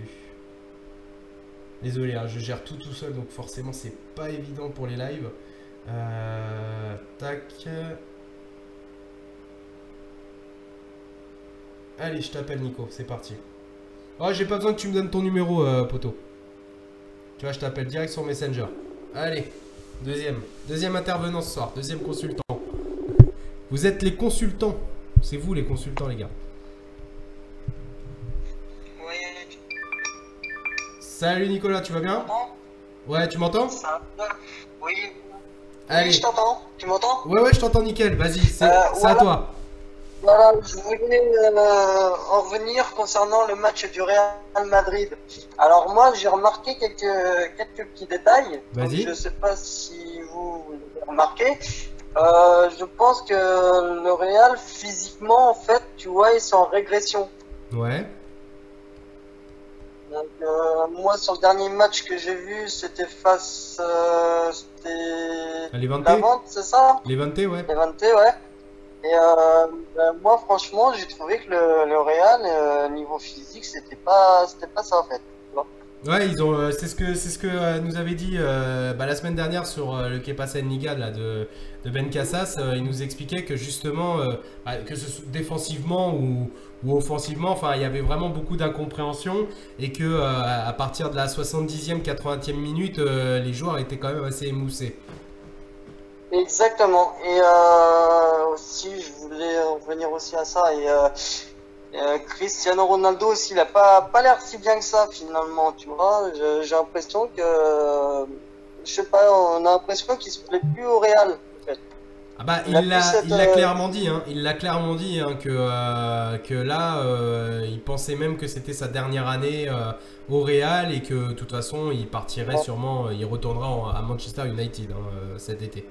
Désolé, hein, je gère tout seul, donc forcément c'est pas évident pour les lives. Tac. Allez, je t'appelle Nico, c'est parti. Oh, j'ai pas besoin que tu me donnes ton numéro, poto. Tu vois, je t'appelle direct sur Messenger. Allez, deuxième intervenant ce soir, deuxième consultant. Vous êtes les consultants. C'est vous les consultants, les gars. Salut Nicolas, tu vas bien? Ouais, tu m'entends? Oui. Allez. Oui, je t'entends. Tu m'entends? Ouais, je t'entends nickel. Vas-y, c'est à toi. Voilà, je voulais en revenir concernant le match du Real Madrid. Alors moi, j'ai remarqué quelques petits détails. Vas-y. Je sais pas si vous l'avez remarqué. Je pense que le Real, physiquement, en fait, tu vois, ils sont en régression. Ouais. Donc, moi, sur le dernier match que j'ai vu, c'était face. C'était. Levante, c'est ça? Levante, ouais. Levante, ouais. Et moi, franchement, j'ai trouvé que le Real, niveau physique, c'était pas ça en fait. Ouais, c'est ce que nous avait dit la semaine dernière sur le Kepa Liga là, de Ben Cassas. Il nous expliquait que justement, que ce soit défensivement ou offensivement, enfin, il y avait vraiment beaucoup d'incompréhension et que à partir de la 70e, 80e minute, les joueurs étaient quand même assez émoussés. Exactement. Et aussi, je voulais revenir aussi à ça. Cristiano Ronaldo aussi, il a pas l'air si bien que ça finalement, tu vois. J'ai l'impression que, je sais pas, on a l'impression qu'il se plaît plus au Real. En fait. Ah bah il l'a clairement dit, hein. Il l'a clairement dit hein, que là, il pensait même que c'était sa dernière année au Real et que de toute façon, il partirait sûrement, il retournera à Manchester United hein, cet été.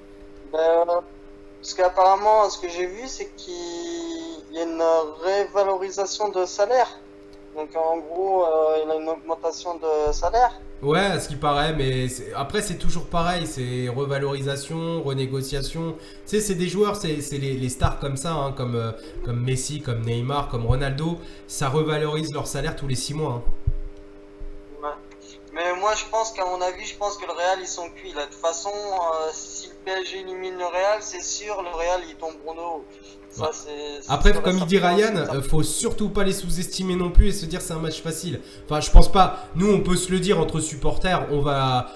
Parce qu'apparemment, ce que j'ai vu, c'est qu'il y a une révalorisation de salaire. Donc en gros, il a une augmentation de salaire. Ouais, à ce qui paraît, mais après c'est toujours pareil, c'est revalorisation, renégociation. Tu sais, c'est des joueurs, c'est les stars comme ça, hein, comme Messi, comme Neymar, comme Ronaldo, ça revalorise leur salaire tous les 6 mois. Hein. Mais moi, je pense qu'à mon avis, je pense que le Real, ils sont cuits. Là. De toute façon, si le PSG élimine le Real, c'est sûr, le Real, ils tomberont de haut. Ça, après, comme il dit Ryan, faut surtout pas les sous-estimer non plus et se dire c'est un match facile. Enfin, je pense pas. Nous, on peut se le dire entre supporters, on va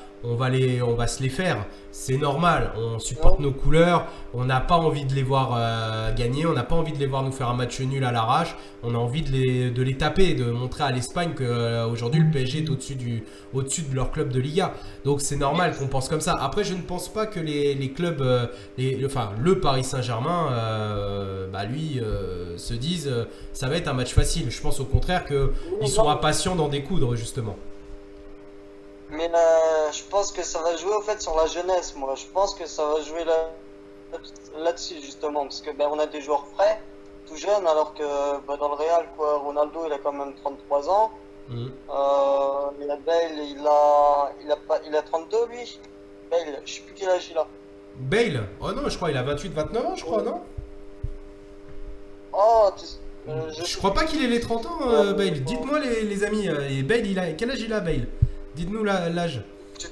se les faire. C'est normal, on supporte nos couleurs, on n'a pas envie de les voir gagner, on n'a pas envie de les voir nous faire un match nul à l'arrache, on a envie de les taper, de montrer à l'Espagne qu'aujourd'hui le PSG est au-dessus de leur club de Liga. Donc c'est normal qu'on pense comme ça. Après, je ne pense pas que les clubs, le Paris Saint-Germain, se disent ça va être un match facile. Je pense au contraire qu'ils sont impatients d'en découdre justement. Mais je pense que ça va jouer au fait sur la jeunesse, moi. Je pense que ça va jouer là-dessus justement, parce que on a des joueurs frais, tout jeunes, alors que dans le Real, quoi, Ronaldo, il a quand même 33 ans. Il a Bale, il a 32 lui. Bale, je sais plus quel âge il a. Bale? Oh non, je crois il a 28-29 ans, je crois, non? Oh, je crois pas qu'il ait les 30 ans, Bale. Dites-moi les amis, et Bale, quel âge il a, Bale? Dites-nous l'âge. De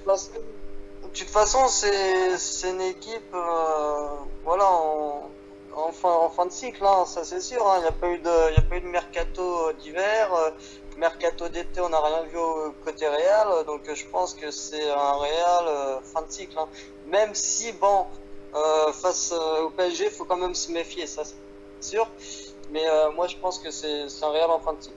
toute façon, c'est une équipe voilà, en fin de cycle, hein, ça c'est sûr. Il n'y a pas eu de mercato d'hiver. Mercato d'été, on n'a rien vu au côté Real. Donc je pense que c'est un Real fin de cycle. Hein. Même si, face au PSG, il faut quand même se méfier, ça c'est sûr. Mais moi je pense que c'est un Real en fin de cycle.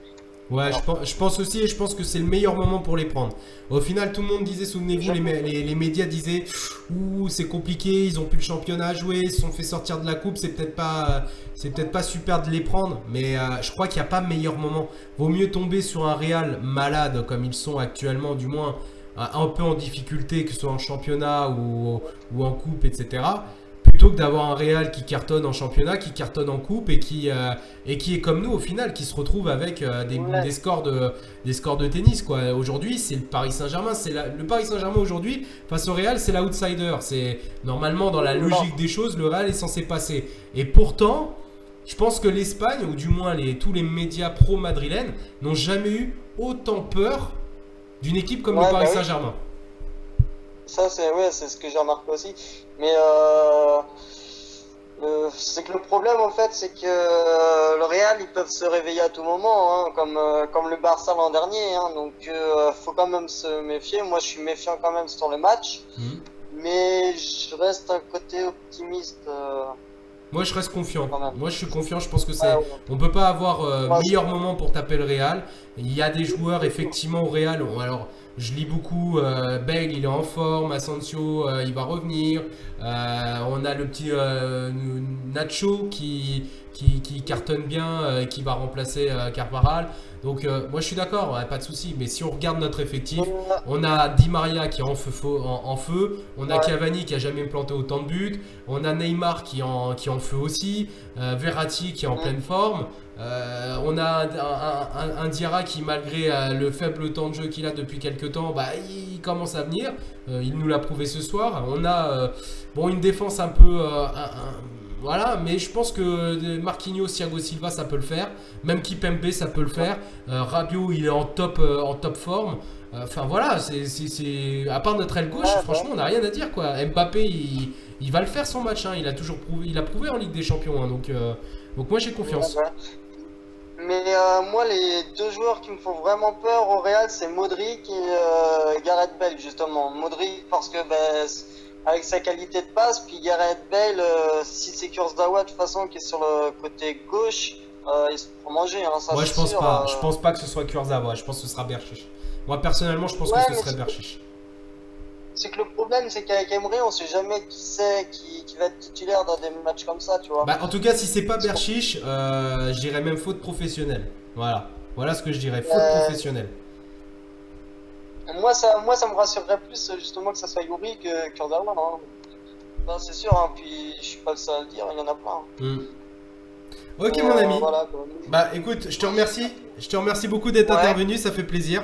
Ouais, je pense aussi, et je pense que c'est le meilleur moment pour les prendre. Au final, tout le monde disait, souvenez-vous, les médias disaient ouh, c'est compliqué, ils ont plus le championnat à jouer, ils se sont fait sortir de la coupe, c'est peut-être pas super de les prendre, mais je crois qu'il n'y a pas meilleur moment. Vaut mieux tomber sur un Real malade comme ils sont actuellement, du moins un peu en difficulté, que ce soit en championnat ou en coupe, etc. Plutôt que d'avoir un Real qui cartonne en championnat, qui cartonne en coupe et qui est comme nous au final, qui se retrouve avec des scores de tennis, quoi. Aujourd'hui, c'est le Paris Saint-Germain. Le Paris Saint-Germain aujourd'hui, face au Real, c'est l'outsider. C'est normalement dans la logique des choses, le Real est censé passer. Et pourtant, je pense que l'Espagne, ou du moins tous les médias pro-madrilènes, n'ont jamais eu autant peur d'une équipe comme le Paris Saint-Germain. Ça, c'est ce que j'ai remarqué aussi. Mais c'est que le problème, en fait, c'est que le Real, ils peuvent se réveiller à tout moment, hein, comme le Barça l'an dernier. Hein, donc, faut quand même se méfier. Moi, je suis méfiant quand même sur le match. Mais je reste un côté optimiste. Moi, je reste confiant. Moi, je suis confiant. Je pense que on peut pas avoir meilleur moment pour taper le Real. Il y a des joueurs, effectivement, au Real. Alors, je lis beaucoup. Bale, il est en forme. Asensio, il va revenir. On a le petit Nacho qui cartonne bien, qui va remplacer Carvajal. Donc, moi, je suis d'accord, pas de souci. Mais si on regarde notre effectif, on a Di Maria qui est en feu. On a Cavani qui a jamais planté autant de buts. On a Neymar qui est en feu aussi. Verratti qui est en pleine forme. On a un Diarra qui, malgré le faible temps de jeu qu'il a depuis quelques temps, il commence à venir. Il nous l'a prouvé ce soir. On a une défense un peu... voilà, mais je pense que Marquinhos, Thiago Silva, ça peut le faire. Même Kimpembe, ça peut le faire. Rabiot, il est en top forme. Enfin voilà, à part notre aile gauche, franchement, on n'a rien à dire, quoi. Mbappé, il va le faire son match. Hein. Il a prouvé en Ligue des Champions. Hein. Donc moi, j'ai confiance. Mais moi, les deux joueurs qui me font vraiment peur au Real, c'est Modric et Gareth Bale, justement. Modric, parce que avec sa qualité de passe, puis Gareth Bale, si c'est Kurzawa de toute façon qui est sur le côté gauche, il se prend manger. Hein, ça, ouais, je pense sûr, pas. Je pense pas que ce soit Kurzawa. Je pense que ce sera Berchiche. Moi, personnellement, je pense que ce serait Berchiche. C'est que le problème, c'est qu'avec Emery, on sait jamais qui va être titulaire dans des matchs comme ça, tu vois. En tout cas, si c'est pas Berchiche, je dirais même faute professionnelle. Voilà ce que je dirais, faute professionnelle. Moi, ça me rassurerait plus justement que ça soit Yuri que Kurzawa. Hein. C'est sûr, hein, puis je suis pas le seul à le dire, il y en a plein. Ok, mon ami. Écoute, je te remercie beaucoup d'être intervenu, ça fait plaisir.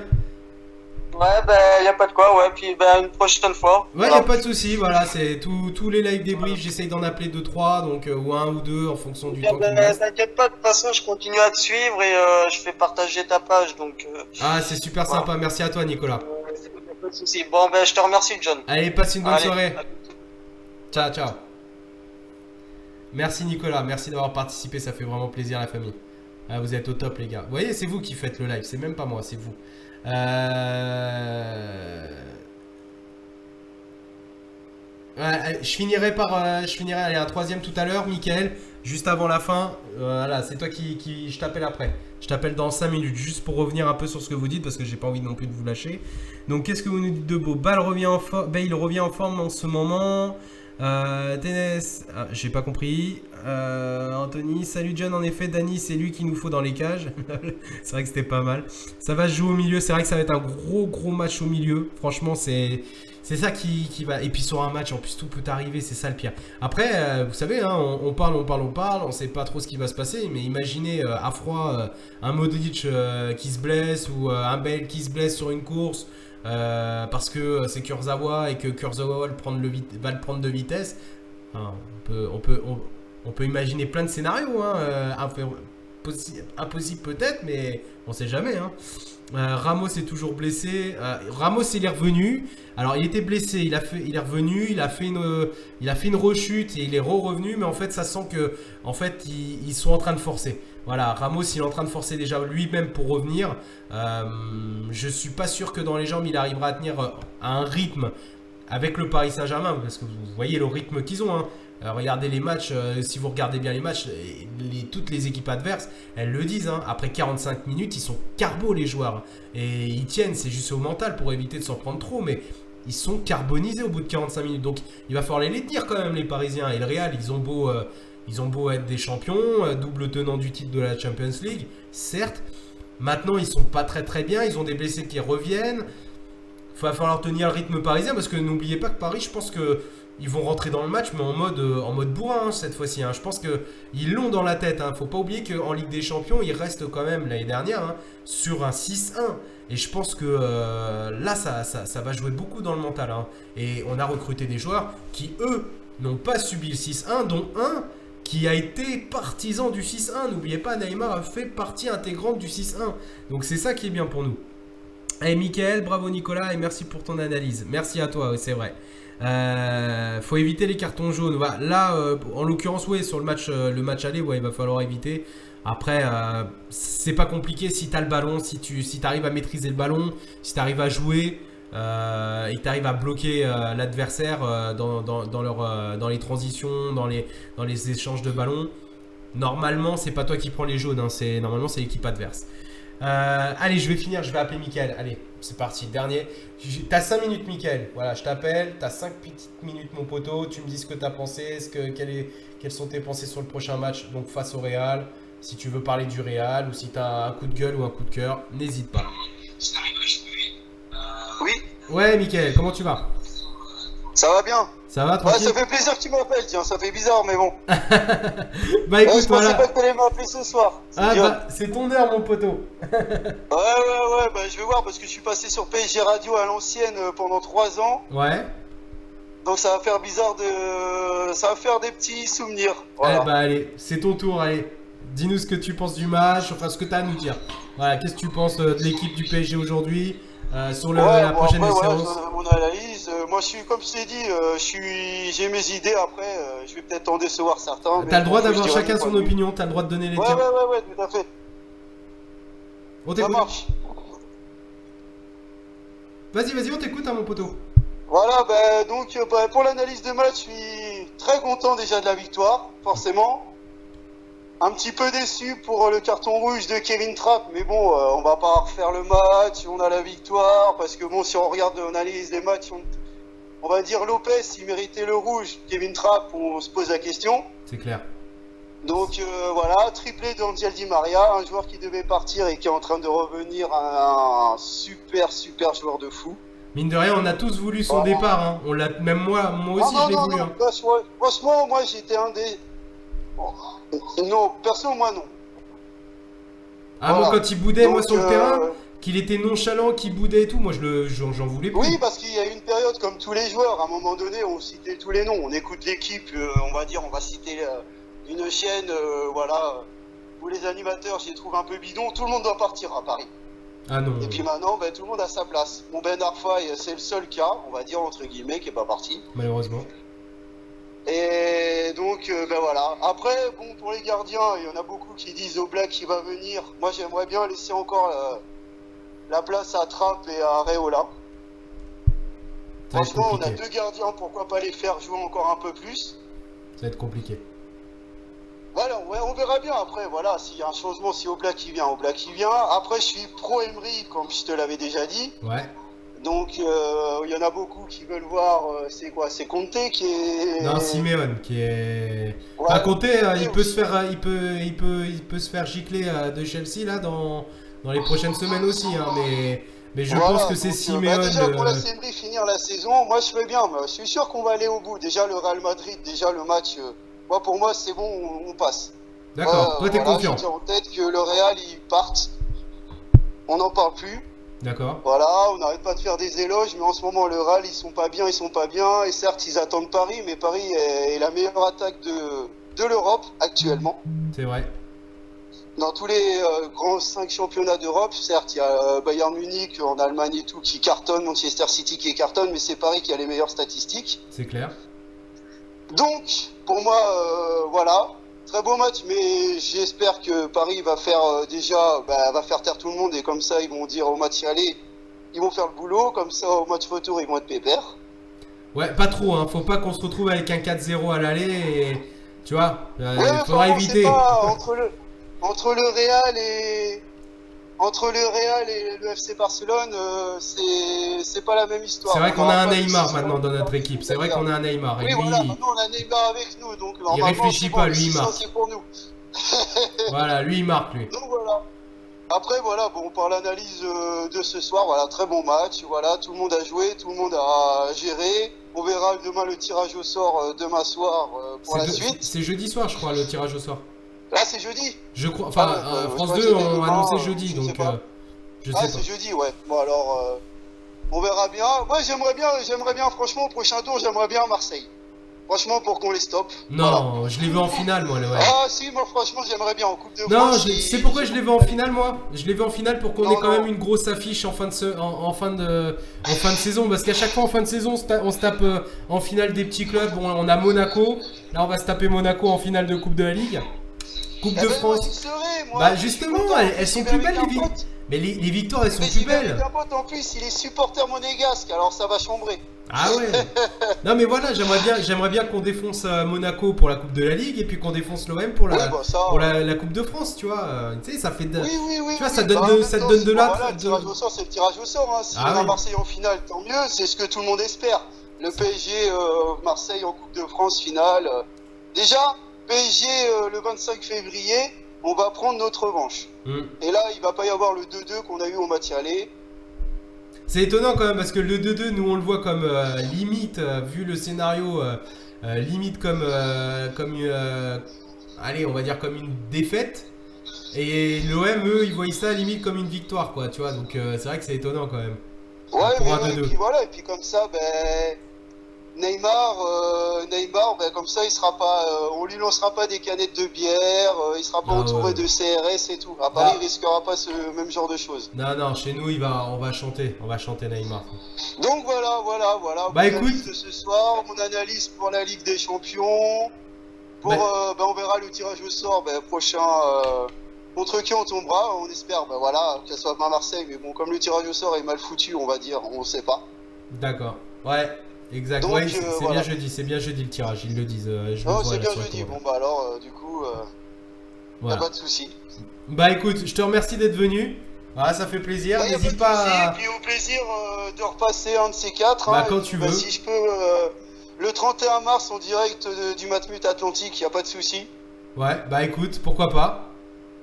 Ouais, bah, y a pas de quoi, ouais, puis bah, une prochaine fois. Ouais, y a pas de souci, voilà, c'est tous les live débriefs, j'essaye d'en appeler 2-3, donc ou 1 ou 2 en fonction du temps qu'il me reste. T'inquiète pas, de toute façon, je continue à te suivre et je fais partager ta page, donc... Ah, c'est super sympa, merci à toi, Nicolas. Pas de souci. Bon, ben, je te remercie, John. Allez, passe une bonne soirée. Ciao, ciao. Merci, Nicolas, merci d'avoir participé, ça fait vraiment plaisir, la famille. Ah, vous êtes au top, les gars. Vous voyez, c'est vous qui faites le live, c'est même pas moi, c'est vous. Ouais, je finirai allez, un troisième tout à l'heure, Mickaël, juste avant la fin. Voilà, c'est toi je t'appelle après. Je t'appelle dans 5 minutes, juste pour revenir un peu sur ce que vous dites, parce que j'ai pas envie non plus de vous lâcher. Donc, qu'est-ce que vous nous dites de beau? Bale revient en forme, il revient en forme en ce moment. Ténès, j'ai pas compris. Anthony, salut John, en effet, Dany, c'est lui qu'il nous faut dans les cages. C'est vrai que c'était pas mal. Ça va se jouer au milieu, c'est vrai que ça va être un gros match au milieu. Franchement, c'est ça qui va. Et puis sur un match, en plus, tout peut arriver, c'est ça le pire. Après, vous savez, hein, on parle, on sait pas trop ce qui va se passer, mais imaginez à froid un Modric qui se blesse ou un Bale qui se blesse sur une course. Parce que c'est Kurzawa et que Kurzawa va le prendre de vitesse. Enfin, on peut imaginer plein de scénarios, hein, impossible peut-être, mais on sait jamais. Hein. Ramos est toujours blessé. Ramos il est revenu. Alors il était blessé, il est revenu, il a fait une rechute et il est revenu, mais en fait ça sent que ils sont en train de forcer. Voilà, Ramos il est en train de forcer déjà lui-même pour revenir. Je suis pas sûr que dans les jambes il arrivera à tenir à un rythme avec le Paris Saint-Germain, parce que vous voyez le rythme qu'ils ont. Hein. Regardez les matchs, si vous regardez bien les matchs, toutes les équipes adverses, elles le disent. Hein, après 45 minutes, ils sont carbo les joueurs. Et ils tiennent, c'est juste au mental pour éviter de s'en prendre trop, mais ils sont carbonisés au bout de 45 minutes. Donc il va falloir les tenir quand même, les Parisiens. Et le Real, ils ont beau être des champions, double tenant du titre de la Champions League, certes. Maintenant, ils sont pas très bien, ils ont des blessés qui reviennent. Il va falloir tenir le rythme parisien, parce que n'oubliez pas que Paris, je pense que ils vont rentrer dans le match, mais en mode bourrin hein, cette fois-ci. Hein. Je pense qu'ils l'ont dans la tête. Hein. Faut pas oublier qu'en Ligue des Champions, ils restent quand même l'année dernière hein, sur un 6-1. Et je pense que là, ça va jouer beaucoup dans le mental. Hein. Et on a recruté des joueurs qui, eux, n'ont pas subi le 6-1, dont un qui a été partisan du 6-1. N'oubliez pas, Neymar a fait partie intégrante du 6-1. Donc c'est ça qui est bien pour nous. Allez, Mickaël, bravo Nicolas, et merci pour ton analyse. Merci à toi, oui, c'est vrai. Faut éviter les cartons jaunes. Là, en l'occurrence, ouais, sur le match aller, ouais, il va falloir éviter. Après, c'est pas compliqué si tu as le ballon, si tu arrives à maîtriser le ballon, si tu arrives à jouer et tu arrives à bloquer l'adversaire dans les transitions, dans les échanges de ballon. Normalement, c'est pas toi qui prends les jaunes, hein, normalement, c'est l'équipe adverse. Allez, je vais finir, je vais appeler Mickaël. Allez, c'est parti, dernier. T'as 5 minutes, Mickaël. Voilà, je t'appelle. T'as 5 petites minutes, mon poteau. Tu me dis ce que t'as pensé. Quelles sont tes pensées sur le prochain match, donc face au Real. Si tu veux parler du Real ou si t'as un coup de gueule ou un coup de cœur, n'hésite pas. Oui. Ouais, Mickaël, comment tu vas? Ça va bien. Ça va, tranquille? Ouais, ça fait plaisir que tu m'appelles, tiens, ça fait bizarre, mais bon. Bah écoute, je pensais pas que t'allais m'appeler ce soir. Ah bah, c'est ton heure, mon poteau. ouais, bah je vais voir parce que je suis passé sur PSG Radio à l'ancienne pendant 3 ans. Ouais. Donc ça va faire bizarre ça va faire des petits souvenirs. Voilà. Eh bah allez, c'est ton tour, allez. Dis-nous ce que tu penses du match, enfin ce que tu as à nous dire. Voilà, qu'est-ce que tu penses de l'équipe du PSG aujourd'hui sur la prochaine séance? Mon analyse, moi je suis comme je t'ai dit, j'ai mes idées après, je vais peut-être en décevoir certains. T'as le droit d'avoir chacun son opinion, t'as le droit de donner les tiens. Ouais, tout à fait. Ça marche. Vas-y, on t'écoute, hein, mon poteau. Voilà, donc pour l'analyse de match, je suis très content déjà de la victoire, forcément. Un petit peu déçu pour le carton rouge de Kevin Trapp, mais bon, on va pas refaire le match, on a la victoire, parce que bon, si on regarde, on analyse les matchs, on va dire Lopez, s'il méritait le rouge, Kevin Trapp, on se pose la question. C'est clair. Donc voilà, triplé d'Angel Di Maria, un joueur qui devait partir et qui est en train de revenir, un super joueur de fou. Mine de rien, on a tous voulu son départ, hein. Même moi aussi je l'ai voulu. Hein. Franchement, moi j'étais un des... Non, perso, moi non. Ah voilà. Bon, quand il boudait, moi sur le terrain, qu'il était nonchalant, qu'il boudait et tout, moi j'en voulais plus. Oui, parce qu'il y a une période comme tous les joueurs, à un moment donné, on citait tous les noms, on écoute l'équipe, on va citer une chaîne, voilà, où les animateurs, j'y trouve un peu bidon, tout le monde doit partir à Paris. Ah non. Et puis maintenant, ben, tout le monde a sa place. Mon Ben Arfa, c'est le seul cas, on va dire entre guillemets, qui n'est pas parti. Malheureusement. Et donc, ben voilà. Après, bon, pour les gardiens, il y en a beaucoup qui disent Oblak qui va venir. Moi, j'aimerais bien laisser encore la place à Trapp et à Areola. Franchement, on a 2 gardiens, pourquoi pas les faire jouer encore un peu plus? Ça va être compliqué. Voilà, ouais, on verra bien après, voilà, s'il y a un changement, si Oblak il vient, Oblak il vient. Après, je suis pro Emery, comme je te l'avais déjà dit. Ouais. Donc, il y en a beaucoup qui veulent voir, c'est quoi? C'est Conte qui est... Non, Simeone qui est... Ouais, enfin, Conte, il peut se faire gicler de Chelsea là dans les prochaines semaines aussi, hein, mais je pense que c'est Simeone... déjà, pour laisser Emery finir la saison, moi je fais bien, je suis sûr qu'on va aller au bout. Déjà, le Real Madrid, déjà le match, pour moi c'est bon, on passe. D'accord, toi t'es confiant. J'ai en tête que le Real, ils partent, on n'en parle plus. D'accord. Voilà, on n'arrête pas de faire des éloges, mais en ce moment, le Real, ils sont pas bien. Et certes, ils attendent Paris, mais Paris est la meilleure attaque de l'Europe actuellement. C'est vrai. Dans tous les grands 5 championnats d'Europe, certes, il y a Bayern Munich en Allemagne et tout qui cartonne, Manchester City qui cartonne, mais c'est Paris qui a les meilleures statistiques. C'est clair. Donc, pour moi, voilà. Très beau match, mais j'espère que Paris va faire va faire taire tout le monde et comme ça ils vont dire au match aller, ils vont faire le boulot, comme ça au match retour ils vont être pépères. Ouais, pas trop, hein. Faut pas qu'on se retrouve avec un 4-0 à l'aller et tu vois, ouais, faudra éviter. Pas, entre le Real et le FC Barcelone, c'est pas la même histoire. C'est vrai qu'on a un Neymar maintenant dans notre équipe. C'est vrai qu'on a un Neymar. Oui, voilà, maintenant on a Neymar avec nous, donc il réfléchit pas, lui il marque. C'est pour nous. Voilà, lui il marque, lui. Donc voilà. Après voilà, bon, par l'analyse de ce soir, voilà, très bon match. Voilà, tout le monde a joué, tout le monde a géré. On verra demain le tirage au sort demain soir pour la suite. C'est jeudi soir, je crois, le tirage au sort. Là, c'est jeudi. Je crois. Enfin, France 2 ont annoncé jeudi, donc je sais pas. C'est jeudi, ouais. Bon alors, on verra bien. Moi, j'aimerais bien, franchement, au prochain tour, j'aimerais bien Marseille. Franchement, pour qu'on les stoppe. Non, voilà. Je les veux en finale, moi. Ouais. Ah si, moi, franchement, j'aimerais bien en Coupe de France. Non, c'est pourquoi je les veux en finale, moi. Je les veux en finale pour qu'on ait quand même une grosse affiche en fin de saison. Parce qu'à chaque fois, en fin de saison, on se tape en finale des petits clubs. Bon, on a Monaco. Là, on va se taper Monaco en finale de Coupe de la Ligue. Coupe de France. Bah justement, elles sont plus belles les victoires. Mais les victoires, elles sont plus belles. En plus, il est supporter monégasque, alors ça va chambrer. Ah ouais. Non mais voilà, j'aimerais bien qu'on défonce Monaco pour la Coupe de la Ligue et puis qu'on défonce l'OM pour la Coupe de France, tu vois. Tu sais, ça fait de... Oui, tu vois, ça donne de l'âtre. Voilà, le tirage au sort, c'est le tirage au sort. Hein. Si on a Marseille en finale, tant mieux. C'est ce que tout le monde espère. Le PSG, Marseille en Coupe de France finale. Déjà, PSG le 25 février, on va prendre notre revanche. Et là, il va pas y avoir le 2-2 qu'on a eu au match aller. C'est étonnant quand même parce que le 2-2, nous on le voit comme limite, vu le scénario, limite comme allez, on va dire comme une défaite. Et l'OM, eux, ils voient ça limite comme une victoire, quoi, tu vois. Donc c'est vrai que c'est étonnant quand même. Ouais, pour un 2-2. Et puis voilà, et puis comme ça, Neymar, comme ça, il sera pas, on lui lancera pas des canettes de bière, il sera pas entouré de CRS et tout. À Paris, il risquera pas ce même genre de choses. Non, chez nous, on va chanter Neymar. Donc voilà. Bah écoute, ce soir, mon analyse pour la Ligue des Champions. On verra le tirage au sort prochain. Contre qui on tombera, on espère, que ce soit pas Marseille, mais bon, comme le tirage au sort est mal foutu, on va dire, on sait pas. D'accord. Ouais. Exact, donc, c'est bien jeudi le tirage, ils le disent. Non, c'est bien jeudi, bon alors du coup, y a pas de soucis. Bah écoute, je te remercie d'être venu, ça fait plaisir, n'hésite pas à... Et puis au plaisir de repasser un de ces quatre, quand tu veux. Si je peux, le 31 mars en direct du Matmut Atlantique, y a pas de soucis. Ouais, bah écoute, pourquoi pas,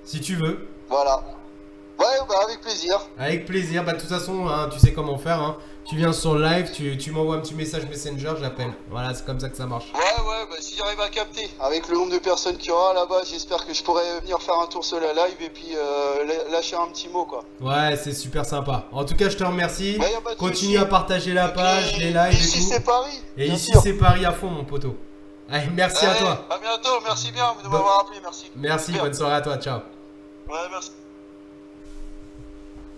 si tu veux. Voilà. Ouais, bah avec plaisir. Avec plaisir. Bah de toute façon, hein, tu sais comment faire. Hein. Tu viens sur le live, tu m'envoies un petit message Messenger, j'appelle. Voilà, c'est comme ça que ça marche. Ouais, bah si j'arrive à capter, avec le nombre de personnes qu'il y aura là-bas, j'espère que je pourrai venir faire un tour sur la live et puis lâcher un petit mot, quoi. Ouais, c'est super sympa. En tout cas, je te remercie. Ouais, continue à partager la page, les lives ici, et tout. C'est Paris. Et ici, c'est Paris à fond, mon poteau. Allez, merci à toi. À bientôt, merci bien de m'avoir appelé, merci. Merci, bonne soirée à toi, ciao. Ouais, merci.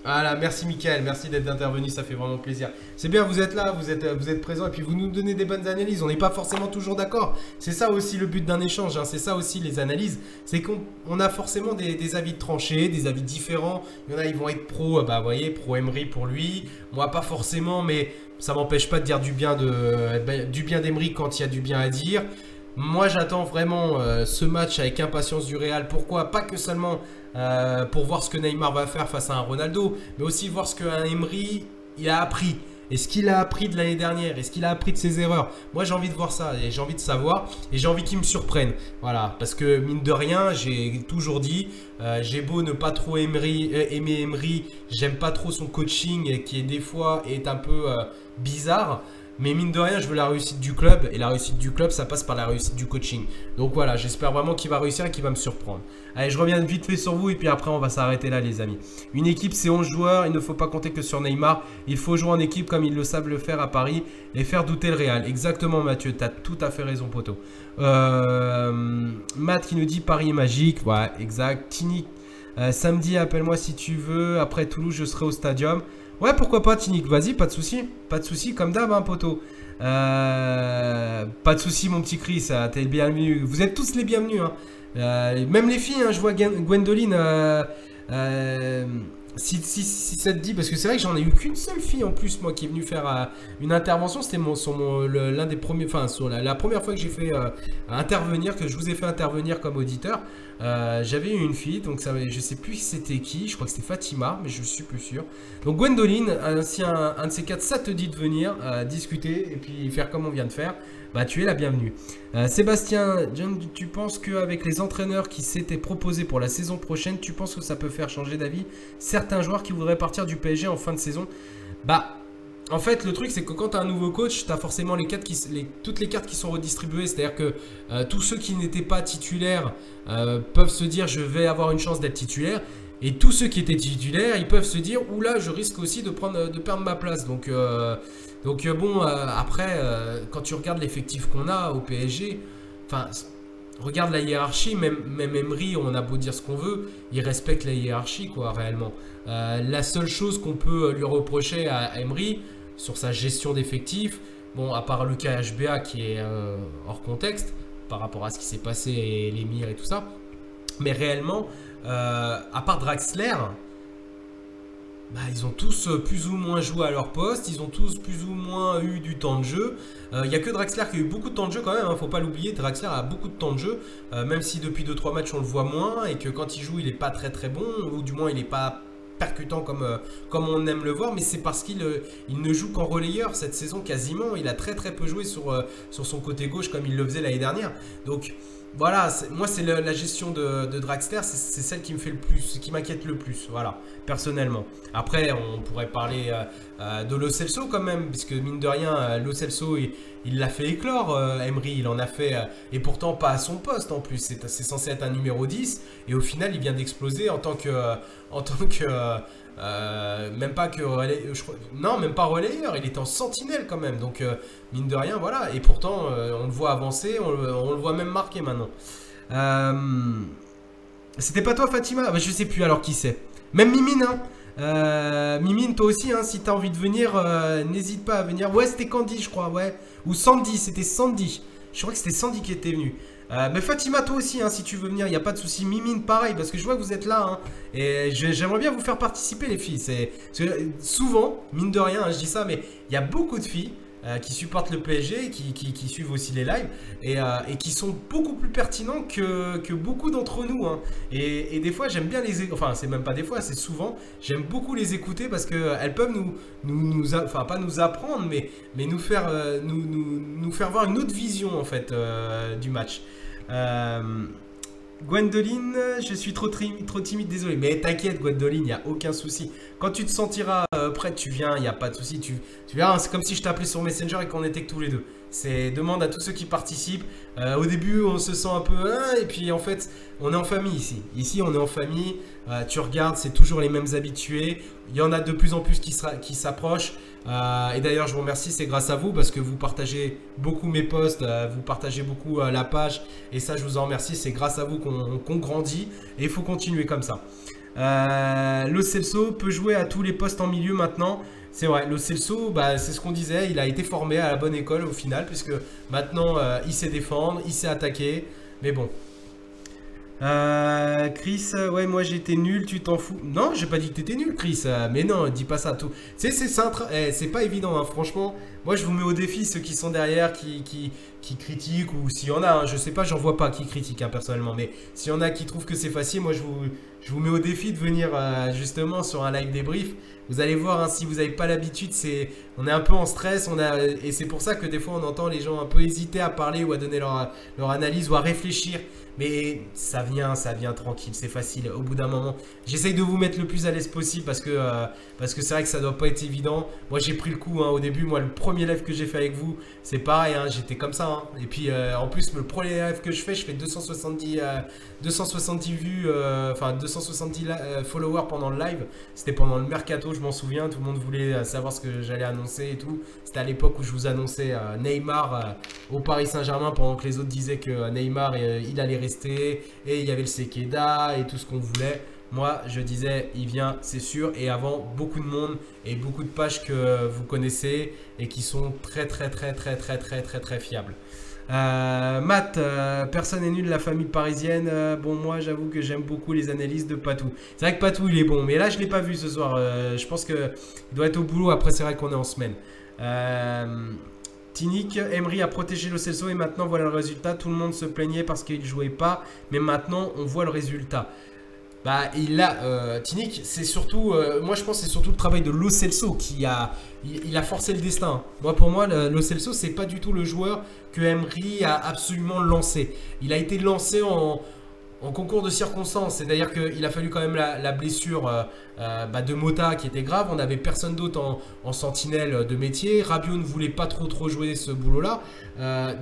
Voilà, merci Mickaël, merci d'être intervenu, ça fait vraiment plaisir. C'est bien, vous êtes là, vous êtes présents et puis vous nous donnez des bonnes analyses. On n'est pas forcément toujours d'accord. C'est ça aussi le but d'un échange, hein. C'est ça aussi les analyses. C'est qu'on a forcément des avis tranchés, des avis différents. Il y en a, ils vont être pro, bah vous voyez, pro Emery pour lui. Moi, pas forcément, mais ça m'empêche pas de dire du bien d'Emery quand il y a du bien à dire. Moi, j'attends vraiment ce match avec impatience du Real. Pourquoi? Pas que seulement pour voir ce que Neymar va faire face à un Ronaldo, mais aussi voir ce qu'un Emery il a appris. Est-ce qu'il a appris de l'année dernière? Est-ce qu'il a appris de ses erreurs? Moi, j'ai envie de voir ça et j'ai envie de savoir et j'ai envie qu'il me surprenne. Voilà, parce que mine de rien, j'ai toujours dit, j'ai beau ne pas trop aimer Emery, j'aime pas trop son coaching qui est des fois est un peu bizarre. Mais mine de rien, je veux la réussite du club. Et la réussite du club, ça passe par la réussite du coaching. Donc voilà, j'espère vraiment qu'il va réussir et qu'il va me surprendre. Allez, je reviens vite fait sur vous et puis après, on va s'arrêter là, les amis. Une équipe, c'est 11 joueurs. Il ne faut pas compter que sur Neymar. Il faut jouer en équipe comme ils le savent le faire à Paris et faire douter le Real. Exactement, Mathieu. Tu as tout à fait raison, poteau. Matt qui nous dit Paris est magique. Ouais, exact. Tini, samedi, appelle-moi si tu veux. Après Toulouse, je serai au stadium. Ouais, pourquoi pas, Tinic, vas-y, pas de souci. Pas de souci, comme d'hab, hein, poteau. Pas de souci, mon petit Chris, t'es le bienvenu. Vous êtes tous les bienvenus. Hein. Même les filles, hein, je vois Gwendoline. Si ça te dit, parce que c'est vrai que j'en ai eu qu'une seule fille en plus, moi, qui est venue faire une intervention. C'était l'un des premiers, enfin, sur la première fois que j'ai fait intervenir, que je vous ai fait intervenir comme auditeur. J'avais eu une fille, donc ça, je sais plus c'était qui, je crois que c'était Fatima, mais je suis plus sûr. Donc Gwendoline, si un de ces quatre, ça te dit de venir discuter et puis faire comme on vient de faire, bah tu es la bienvenue. Sébastien, John, tu penses qu'avec les entraîneurs qui s'étaient proposés pour la saison prochaine, tu penses que ça peut faire changer d'avis certains joueurs qui voudraient partir du PSG en fin de saison? Bah, en fait, le truc, c'est que quand tu as un nouveau coach, tu as forcément toutes les cartes qui sont redistribuées. C'est-à-dire que tous ceux qui n'étaient pas titulaires peuvent se dire « je vais avoir une chance d'être titulaire ». Et tous ceux qui étaient titulaires, ils peuvent se dire « oula, je risque aussi de perdre ma place ». Donc bon, après, quand tu regardes l'effectif qu'on a au PSG, enfin, regarde la hiérarchie, même Emery, on a beau dire ce qu'on veut, il respecte la hiérarchie, quoi, réellement. La seule chose qu'on peut lui reprocher à Emery, sur sa gestion d'effectifs, bon, à part le cas HBA qui est hors contexte par rapport à ce qui s'est passé et l'émir et tout ça, mais réellement, à part Draxler, bah, ils ont tous plus ou moins joué à leur poste, ils ont tous plus ou moins eu du temps de jeu. Il n'y a que Draxler qui a eu beaucoup de temps de jeu quand même, hein, faut pas l'oublier, Draxler a beaucoup de temps de jeu, même si depuis 2-3 matchs on le voit moins et que quand il joue il n'est pas très très bon, ou du moins il n'est pas percutant comme on aime le voir, mais c'est parce qu'il ne joue qu'en relayeur cette saison quasiment. Il a très très peu joué sur son côté gauche comme il le faisait l'année dernière. Donc voilà, moi c'est la gestion de Draxler, c'est celle qui me fait le plus, qui m'inquiète le plus, voilà, personnellement. Après on pourrait parler de Lo Celso quand même, puisque mine de rien Lo Celso il l'a fait éclore, Emery, il en a fait, et pourtant pas à son poste en plus, c'est censé être un numéro 10, et au final il vient d'exploser en tant que même pas que non, même pas relayeur, il est en sentinelle quand même, donc mine de rien, voilà, et pourtant on le voit avancer, on le voit même marquer maintenant. C'était pas toi Fatima? Bah, je sais plus alors qui c'est, même Mimine, hein. Mimine, toi aussi, hein, si t'as envie de venir, n'hésite pas à venir. Ouais, c'était Candy, je crois, ouais. Ou Sandy, c'était Sandy. Je crois que c'était Sandy qui était venue. Mais Fatima, toi aussi, hein, si tu veux venir, il n'y a pas de souci. Mimine, pareil, parce que je vois que vous êtes là. Hein, et j'aimerais bien vous faire participer, les filles. Souvent, mine de rien, hein, je dis ça, mais il y a beaucoup de filles qui supportent le PSG, qui suivent aussi les lives et qui sont beaucoup plus pertinents que beaucoup d'entre nous, hein. Et des fois j'aime bien enfin c'est même pas des fois, c'est souvent, j'aime beaucoup les écouter parce qu'elles peuvent enfin pas nous apprendre mais nous faire voir une autre vision en fait du match. Gwendoline, je suis trop timide, désolé. Mais t'inquiète, Gwendoline, il n'y a aucun souci. Quand tu te sentiras prête, tu viens, il n'y a pas de souci. Tu verras, c'est comme si je t'appelais sur Messenger et qu'on était que tous les deux. Demande à tous ceux qui participent. Au début, on se sent un peu... et puis en fait, on est en famille ici. Ici, on est en famille. Tu regardes, c'est toujours les mêmes habitués. Il y en a de plus en plus qui s'approchent. Et d'ailleurs, je vous remercie, c'est grâce à vous parce que vous partagez beaucoup mes posts, vous partagez beaucoup la page. Et ça, je vous en remercie. C'est grâce à vous qu'on grandit et il faut continuer comme ça. Lo Celso peut jouer à tous les postes en milieu maintenant. C'est vrai, Lo Celso, c'est ce qu'on disait, il a été formé à la bonne école au final, puisque maintenant il sait défendre, il sait attaquer, mais bon. Chris, ouais, moi j'étais nul, tu t'en fous. Non, j'ai pas dit que t'étais nul, Chris, mais non, dis pas ça tout. Tu sais, c'est pas évident, hein, franchement. Moi je vous mets au défi ceux qui sont derrière, qui critiquent, ou s'il y en a, hein, je sais pas, j'en vois pas qui critiquent hein, personnellement, mais s'il y en a qui trouvent que c'est facile, moi je vous mets au défi de venir justement sur un live débrief. Vous allez voir, hein, si vous n'avez pas l'habitude, on est un peu en stress, et c'est pour ça que des fois on entend les gens un peu hésiter à parler ou à donner leur analyse ou à réfléchir. Mais ça vient tranquille, c'est facile. Au bout d'un moment, j'essaye de vous mettre le plus à l'aise possible parce que c'est vrai que ça doit pas être évident. Moi, j'ai pris le coup hein, au début. Moi, le premier live que j'ai fait avec vous, c'est pareil. Hein, j'étais comme ça. Hein. Et puis, en plus, le premier live que je fais 270 vues, 270 followers pendant le live. C'était pendant le mercato, je m'en souviens. Tout le monde voulait savoir ce que j'allais annoncer et tout. C'était à l'époque où je vous annonçais Neymar au Paris Saint-Germain pendant que les autres disaient que Neymar, il allait rester. Et il y avait le Sekeda et tout ce qu'on voulait. Moi, je disais, il vient, c'est sûr. Et avant, beaucoup de monde et beaucoup de pages que vous connaissez et qui sont très fiables. Matt, personne n'est nul de la famille parisienne. Bon, moi, j'avoue que j'aime beaucoup les analyses de Patou. C'est vrai que Patou, il est bon. Mais là, je ne l'ai pas vu ce soir. Je pense qu'il doit être au boulot. Après, c'est vrai qu'on est en semaine. Tinic, Emery a protégé Lo Celso et maintenant voilà le résultat. Tout le monde se plaignait parce qu'il ne jouait pas, mais maintenant on voit le résultat. Tinic, c'est surtout, moi je pense que c'est surtout le travail de Lo Celso qui a forcé le destin. Pour moi, Lo Celso c'est pas du tout le joueur que Emery a absolument lancé. Il a été lancé en concours de circonstances, c'est-à-dire qu'il a fallu quand même la blessure de Mota qui était grave. On n'avait personne d'autre en sentinelle de métier. Rabiot ne voulait pas trop jouer ce boulot-là.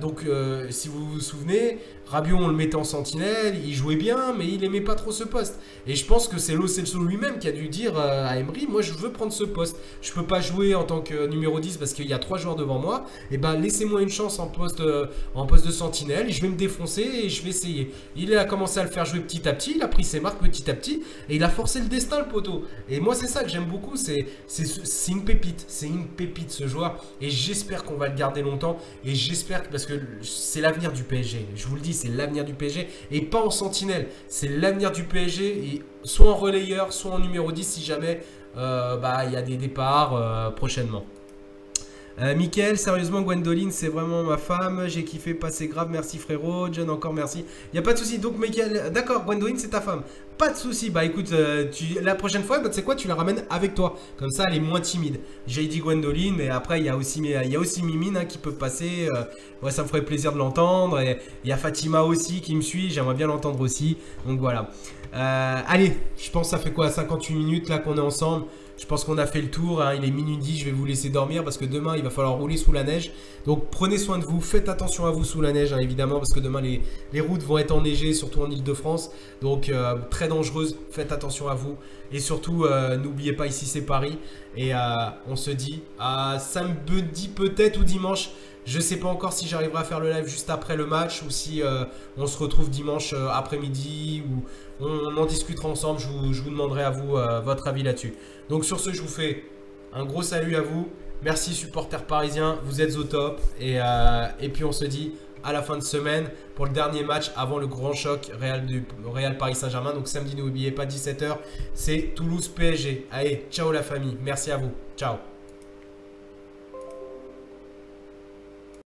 Donc, si vous vous souvenez, Rabiot, on le mettait en sentinelle, il jouait bien, mais il n'aimait pas trop ce poste. Et je pense que c'est Lo Celso lui-même qui a dû dire à Emery, moi je veux prendre ce poste. Je ne peux pas jouer en tant que numéro 10 parce qu'il y a 3 joueurs devant moi. Et laissez-moi une chance en poste de sentinelle. Je vais me défoncer et je vais essayer. Il a commencé à le faire jouer petit à petit, il a pris ses marques petit à petit et il a forcé le destin, le poteau. Et moi c'est ça que j'aime beaucoup, c'est une pépite, ce joueur. Et j'espère qu'on va le garder longtemps. Et j'espère parce que c'est l'avenir du PSG. Je vous le dis, c'est l'avenir du PSG et pas en sentinelle. C'est l'avenir du PSG et soit en relayeur, soit en numéro 10 si jamais il y a des départs prochainement. Mickaël, sérieusement, Gwendoline, c'est vraiment ma femme. J'ai kiffé, passer grave. Merci frérot. John, encore merci. Il n'y a pas de souci. Donc, Mickaël, d'accord, Gwendoline, c'est ta femme. Pas de souci. Écoute, la prochaine fois, tu sais quoi, tu la ramènes avec toi. Comme ça, elle est moins timide. J'ai dit Gwendoline, mais après, il y a aussi Mimine qui peut passer. Ouais, ça me ferait plaisir de l'entendre. Et il y a Fatima aussi qui me suit. J'aimerais bien l'entendre aussi. Donc, voilà. Allez, je pense que ça fait quoi, 58 minutes là qu'on est ensemble. Je pense qu'on a fait le tour, hein. Il est minuit 10, je vais vous laisser dormir parce que demain il va falloir rouler sous la neige. Donc prenez soin de vous, faites attention à vous sous la neige hein, évidemment parce que demain les routes vont être enneigées, surtout en Ile-de-France. Donc très dangereuse, faites attention à vous. Et surtout n'oubliez pas, ici c'est Paris. Et on se dit à samedi peut-être ou dimanche. Je ne sais pas encore si j'arriverai à faire le live juste après le match ou si on se retrouve dimanche après-midi ou on en discutera ensemble. Je vous demanderai à vous votre avis là-dessus. Donc sur ce, je vous fais un gros salut à vous. Merci supporters parisiens, vous êtes au top. Et puis on se dit à la fin de semaine pour le dernier match avant le grand choc Real Paris Saint-Germain. Donc samedi, n'oubliez pas 17h, c'est Toulouse PSG. Allez, ciao la famille, merci à vous, ciao.